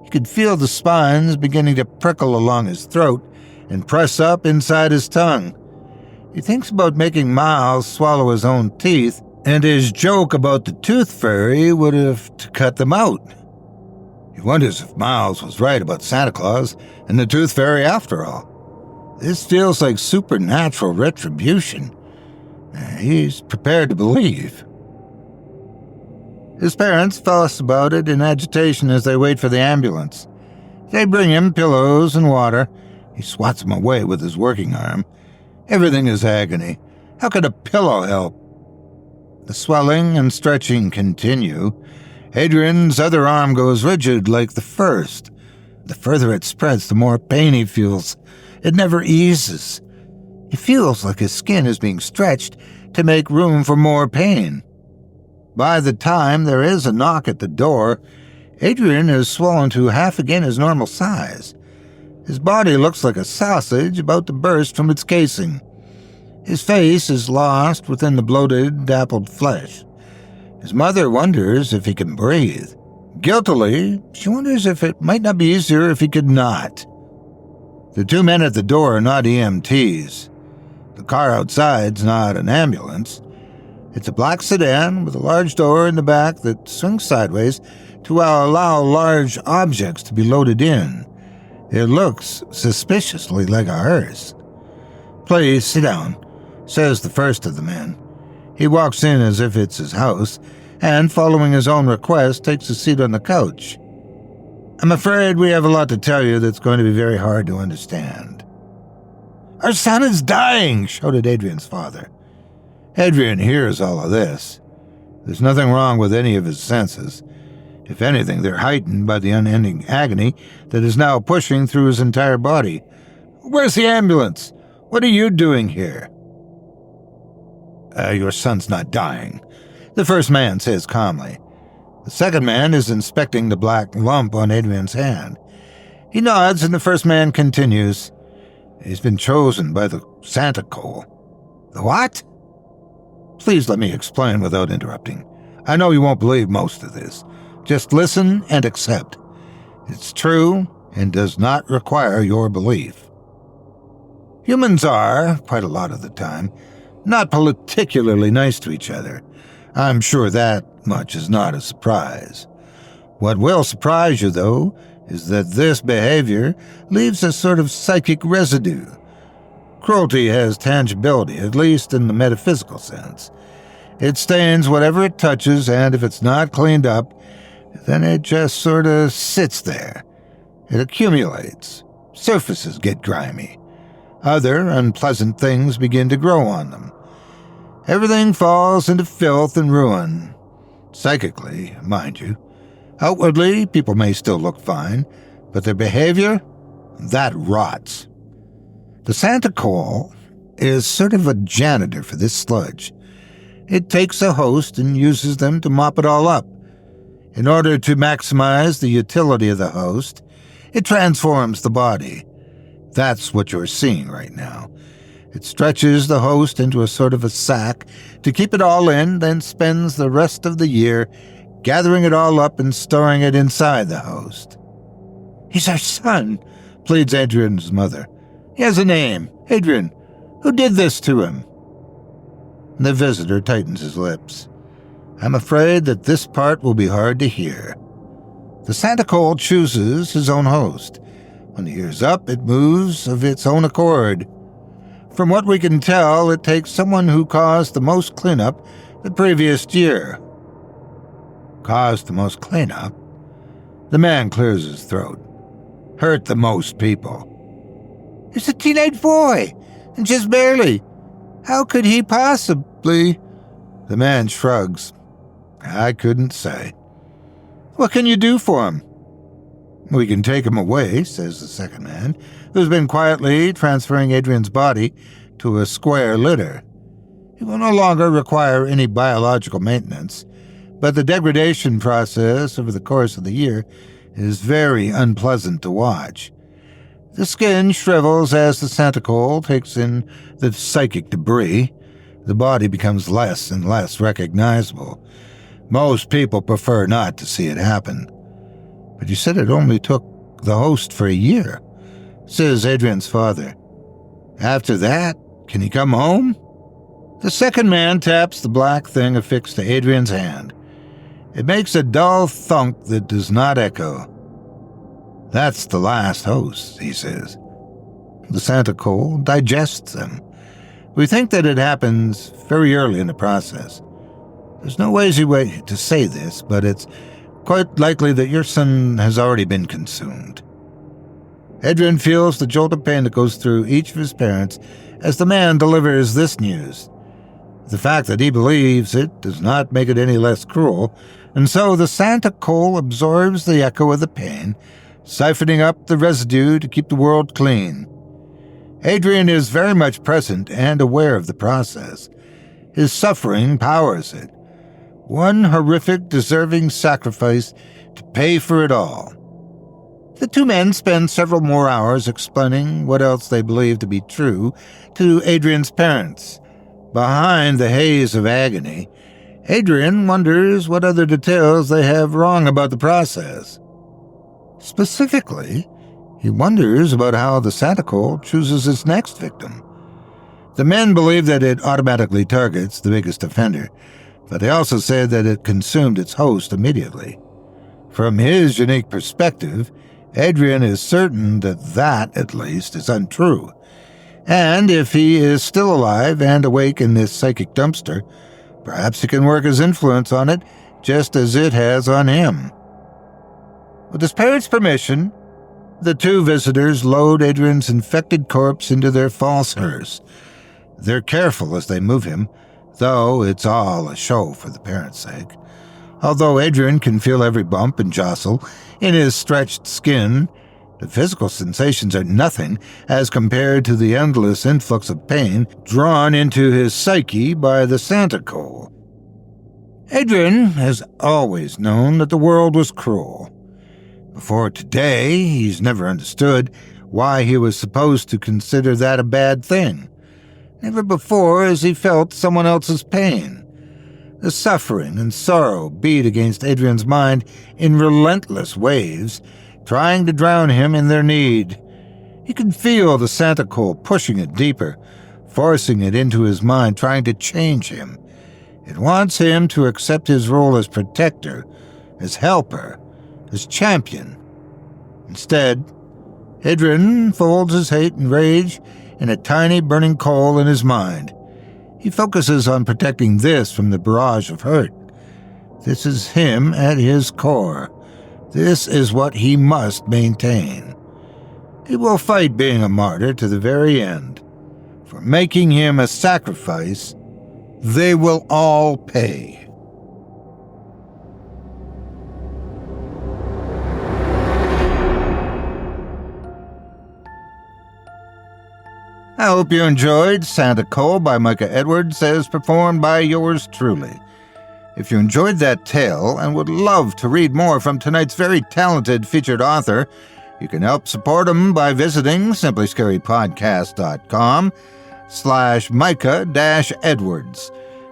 He could feel the spines beginning to prickle along his throat and press up inside his tongue. He thinks about making Miles swallow his own teeth, and his joke about the tooth fairy would have to cut them out. He wonders if Miles was right about Santa Claus and the tooth fairy after all. This feels like supernatural retribution. He's prepared to believe. His parents fuss about it in agitation as they wait for the ambulance. They bring him pillows and water. He swats them away with his working arm. Everything is agony. How could a pillow help? The swelling and stretching continue. Adrian's other arm goes rigid like the first. The further it spreads, the more pain he feels. It never eases. He feels like his skin is being stretched to make room for more pain. By the time there is a knock at the door, Adrian has swollen to half again his normal size. His body looks like a sausage about to burst from its casing. His face is lost within the bloated, dappled flesh. His mother wonders if he can breathe. Guiltily, she wonders if it might not be easier if he could not. The two men at the door are not EMTs. The car outside's not an ambulance. It's a black sedan with a large door in the back that swings sideways to allow large objects to be loaded in. It looks suspiciously like a hearse. "Please, sit down," says the first of the men. He walks in as if it's his house, and, following his own request, takes a seat on the couch. "I'm afraid we have a lot to tell you that's going to be very hard to understand." "Our son is dying," shouted Adrian's father. Adrian hears all of this. There's nothing wrong with any of his senses. If anything, they're heightened by the unending agony that is now pushing through his entire body. "Where's the ambulance? What are you doing here?" Your son's not dying," the first man says calmly. The second man is inspecting the black lump on Adrian's hand. He nods, and the first man continues. "He's been chosen by the Santa Coal." "The what?" "Please let me explain without interrupting. I know you won't believe most of this. Just listen and accept. It's true and does not require your belief. Humans are, quite a lot of the time, not particularly nice to each other. I'm sure that much is not a surprise. What will surprise you, though, is that this behavior leaves a sort of psychic residue. Cruelty has tangibility, at least in the metaphysical sense. It stains whatever it touches, and if it's not cleaned up, then it just sort of sits there. It accumulates. Surfaces get grimy. Other unpleasant things begin to grow on them. Everything falls into filth and ruin. Psychically, mind you. Outwardly, people may still look fine, but their behavior, that rots. The Santa Coal is sort of a janitor for this sludge. It takes a host and uses them to mop it all up. In order to maximize the utility of the host, it transforms the body. That's what you're seeing right now. It stretches the host into a sort of a sack to keep it all in, then spends the rest of the year gathering it all up and storing it inside the host. "He's our son," pleads Adrian's mother. "He has a name, Adrian. Who did this to him?" The visitor tightens his lips. "I'm afraid that this part will be hard to hear. The Santa Coal chooses his own host. When the year's up, it moves of its own accord. From what we can tell, it takes someone who caused the most cleanup the previous year." Caused the most cleanup? The man clears his throat. Hurt the most people. "He's a teenage boy, and just barely. How could he possibly?" The man shrugs. "I couldn't say." "What can you do for him?" "We can take him away," says the second man, who's been quietly transferring Adrian's body to a square litter. He will no longer require any biological maintenance, but the degradation process over the course of the year is very unpleasant to watch. The skin shrivels as the santicle takes in the psychic debris. The body becomes less and less recognizable. Most people prefer not to see it happen. But you said it only took the host for a year, says Adrian's father. After that, can he come home? The second man taps the black thing affixed to Adrian's hand. It makes a dull thunk that does not echo. That's the last host, he says. The santicle digests them. We think that it happens very early in the process. There's no easy way to say this, but it's quite likely that your son has already been consumed. Adrian feels the jolt of pain that goes through each of his parents as the man delivers this news. The fact that he believes it does not make it any less cruel, and so the santicle absorbs the echo of the pain, siphoning up the residue to keep the world clean. Adrian is very much present and aware of the process. His suffering powers it. One horrific, deserving sacrifice to pay for it all. The two men spend several more hours explaining what else they believe to be true to Adrian's parents. Behind the haze of agony, Adrian wonders what other details they have wrong about the process. Specifically, he wonders about how the santicle chooses its next victim. The men believe that it automatically targets the biggest offender, but they also said that it consumed its host immediately. From his unique perspective, Adrian is certain that at least, is untrue. And if he is still alive and awake in this psychic dumpster, perhaps he can work his influence on it just as it has on him. With his parents' permission, the two visitors load Adrian's infected corpse into their false hearse. They're careful as they move him, though it's all a show for the parents' sake. Although Adrian can feel every bump and jostle in his stretched skin, the physical sensations are nothing as compared to the endless influx of pain drawn into his psyche by the santicle. Adrian has always known that the world was cruel. Before today, he's never understood why he was supposed to consider that a bad thing. Never before has he felt someone else's pain. The suffering and sorrow beat against Adrian's mind in relentless waves, trying to drown him in their need. He can feel the santicle pushing it deeper, forcing it into his mind, trying to change him. It wants him to accept his role as protector, as helper, as champion. Instead, Adrian folds his hate and rage in a tiny burning coal in his mind. He focuses on protecting this from the barrage of hurt. This is him at his core. This is what he must maintain. He will fight being a martyr to the very end. For making him a sacrifice, they will all pay. I hope you enjoyed Santicle by Micah Edwards as performed by yours truly. If you enjoyed that tale and would love to read more from tonight's very talented featured author, you can help support him by visiting simplyscarypodcast.com/Micah-Edwards.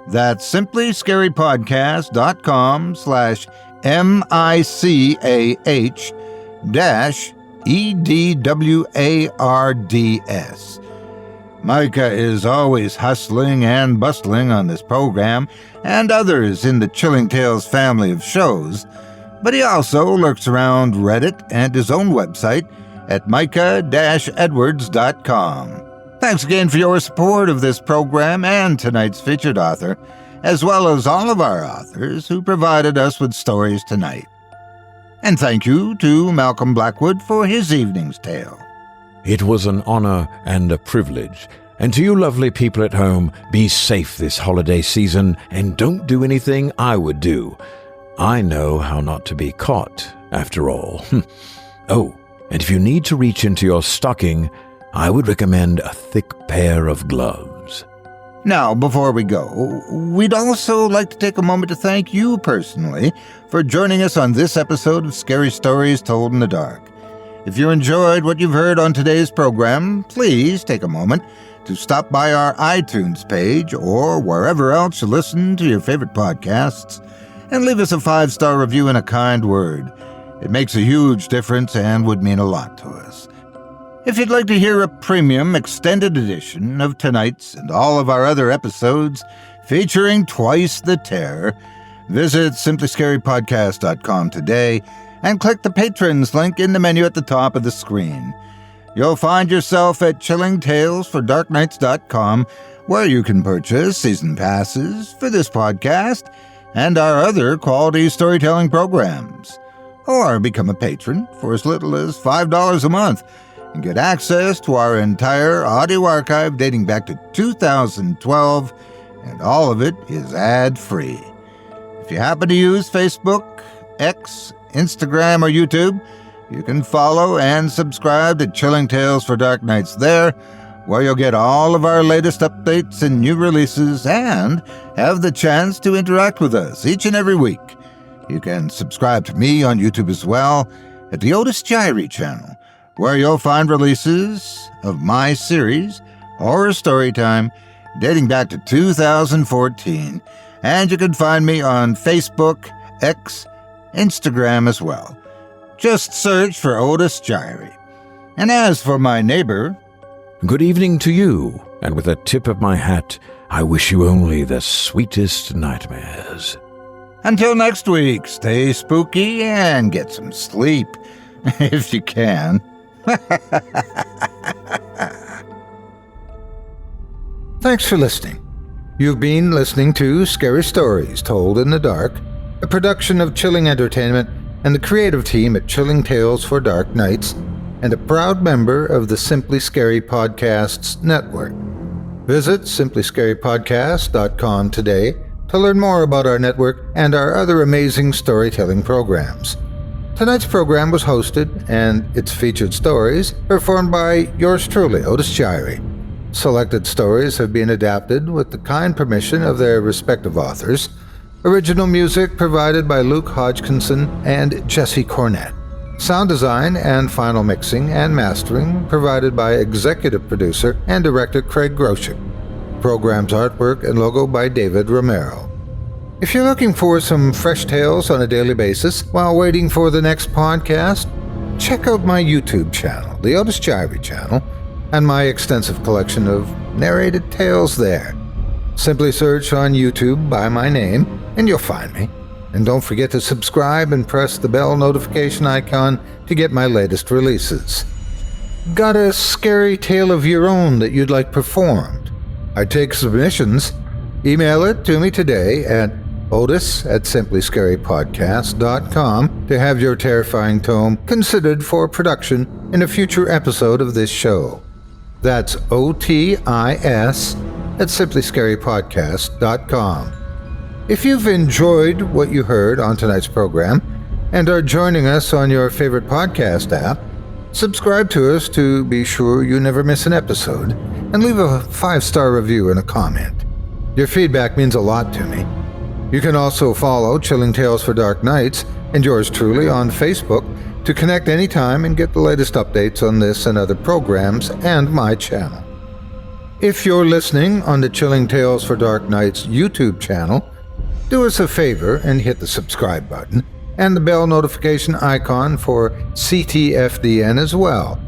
That's simplyscarypodcast.com/MICAH-EDWARDS. Micah is always hustling and bustling on this program and others in the Chilling Tales family of shows, but he also lurks around Reddit and his own website at micah-edwards.com. Thanks again for your support of this program and tonight's featured author, as well as all of our authors who provided us with stories tonight. And thank you to Malcolm Blackwood for his evening's tale. It was an honor and a privilege. And to you lovely people at home, be safe this holiday season and don't do anything I would do. I know how not to be caught, after all. Oh, and if you need to reach into your stocking, I would recommend a thick pair of gloves. Now, before we go, we'd also like to take a moment to thank you personally for joining us on this episode of Scary Stories Told in the Dark. If you enjoyed what you've heard on today's program, please take a moment to stop by our iTunes page or wherever else you listen to your favorite podcasts and leave us a 5-star review and a kind word. It makes a huge difference and would mean a lot to us. If you'd like to hear a premium extended edition of tonight's and all of our other episodes featuring twice the terror, visit simplyscarypodcast.com today and click the Patrons link in the menu at the top of the screen. You'll find yourself at chillingtalesfordarknights.com, where you can purchase season passes for this podcast and our other quality storytelling programs, or become a patron for as little as $5 a month and get access to our entire audio archive dating back to 2012, and all of it is ad-free. If you happen to use Facebook, X, Instagram, or YouTube, you can follow and subscribe to Chilling Tales for Dark Nights there, where you'll get all of our latest updates and new releases and have the chance to interact with us each and every week. You can subscribe to me on YouTube as well at the Otis Jiry channel, where you'll find releases of my series, Horror Storytime, dating back to 2014, and you can find me on Facebook, X, Instagram as well. Just search for Otis Jiry. And as for my neighbor... Good evening to you, and with a tip of my hat, I wish you only the sweetest nightmares. Until next week, stay spooky and get some sleep, if you can. Thanks for listening. You've been listening to Scary Stories Told in the Dark, a production of Chilling Entertainment and the creative team at Chilling Tales for Dark Nights, and a proud member of the Simply Scary Podcasts Network. Visit simplyscarypodcast.com today to learn more about our network and our other amazing storytelling programs. Tonight's program was hosted, and its featured stories performed by yours truly, Otis Jiry. Selected stories have been adapted with the kind permission of their respective authors. Original music provided by Luke Hodgkinson and Jesse Cornett. Sound design and final mixing and mastering provided by executive producer and director Craig Groshek. Program's artwork and logo by David Romero. If you're looking for some fresh tales on a daily basis while waiting for the next podcast, check out my YouTube channel, the Otis Jiry channel, and my extensive collection of narrated tales there. Simply search on YouTube by my name, and you'll find me. And don't forget to subscribe and press the bell notification icon to get my latest releases. Got a scary tale of your own that you'd like performed? I take submissions. Email it to me today at otis@simplyscarypodcast.com to have your terrifying tome considered for production in a future episode of this show. That's otis@simplyscarypodcast.com. If you've enjoyed what you heard on tonight's program and are joining us on your favorite podcast app, subscribe to us to be sure you never miss an episode, and leave a 5-star review and a comment. Your feedback means a lot to me. You can also follow Chilling Tales for Dark Nights and yours truly on Facebook to connect anytime and get the latest updates on this and other programs and my channel. If you're listening on the Chilling Tales for Dark Nights YouTube channel, do us a favor and hit the subscribe button and the bell notification icon for ctfdn as well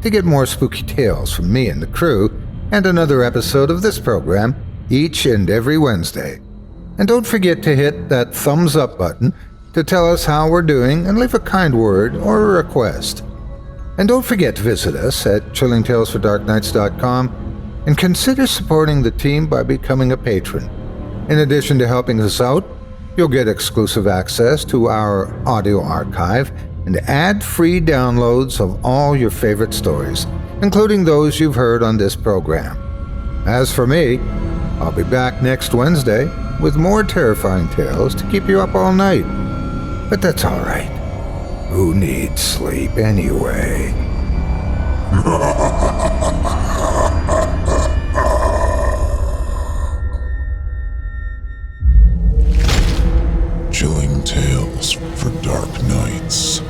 to get more spooky tales from me and the crew and another episode of this program each and every Wednesday. And don't forget to hit that thumbs up button to tell us how we're doing and leave a kind word or a request. And don't forget to visit us at chillingtalesfordarknights.com and consider supporting the team by becoming a patron. In addition to helping us out, you'll get exclusive access to our audio archive and ad-free downloads of all your favorite stories, including those you've heard on this program. As for me, I'll be back next Wednesday with more terrifying tales to keep you up all night. But that's all right. Who needs sleep anyway? Chilling tales for dark nights.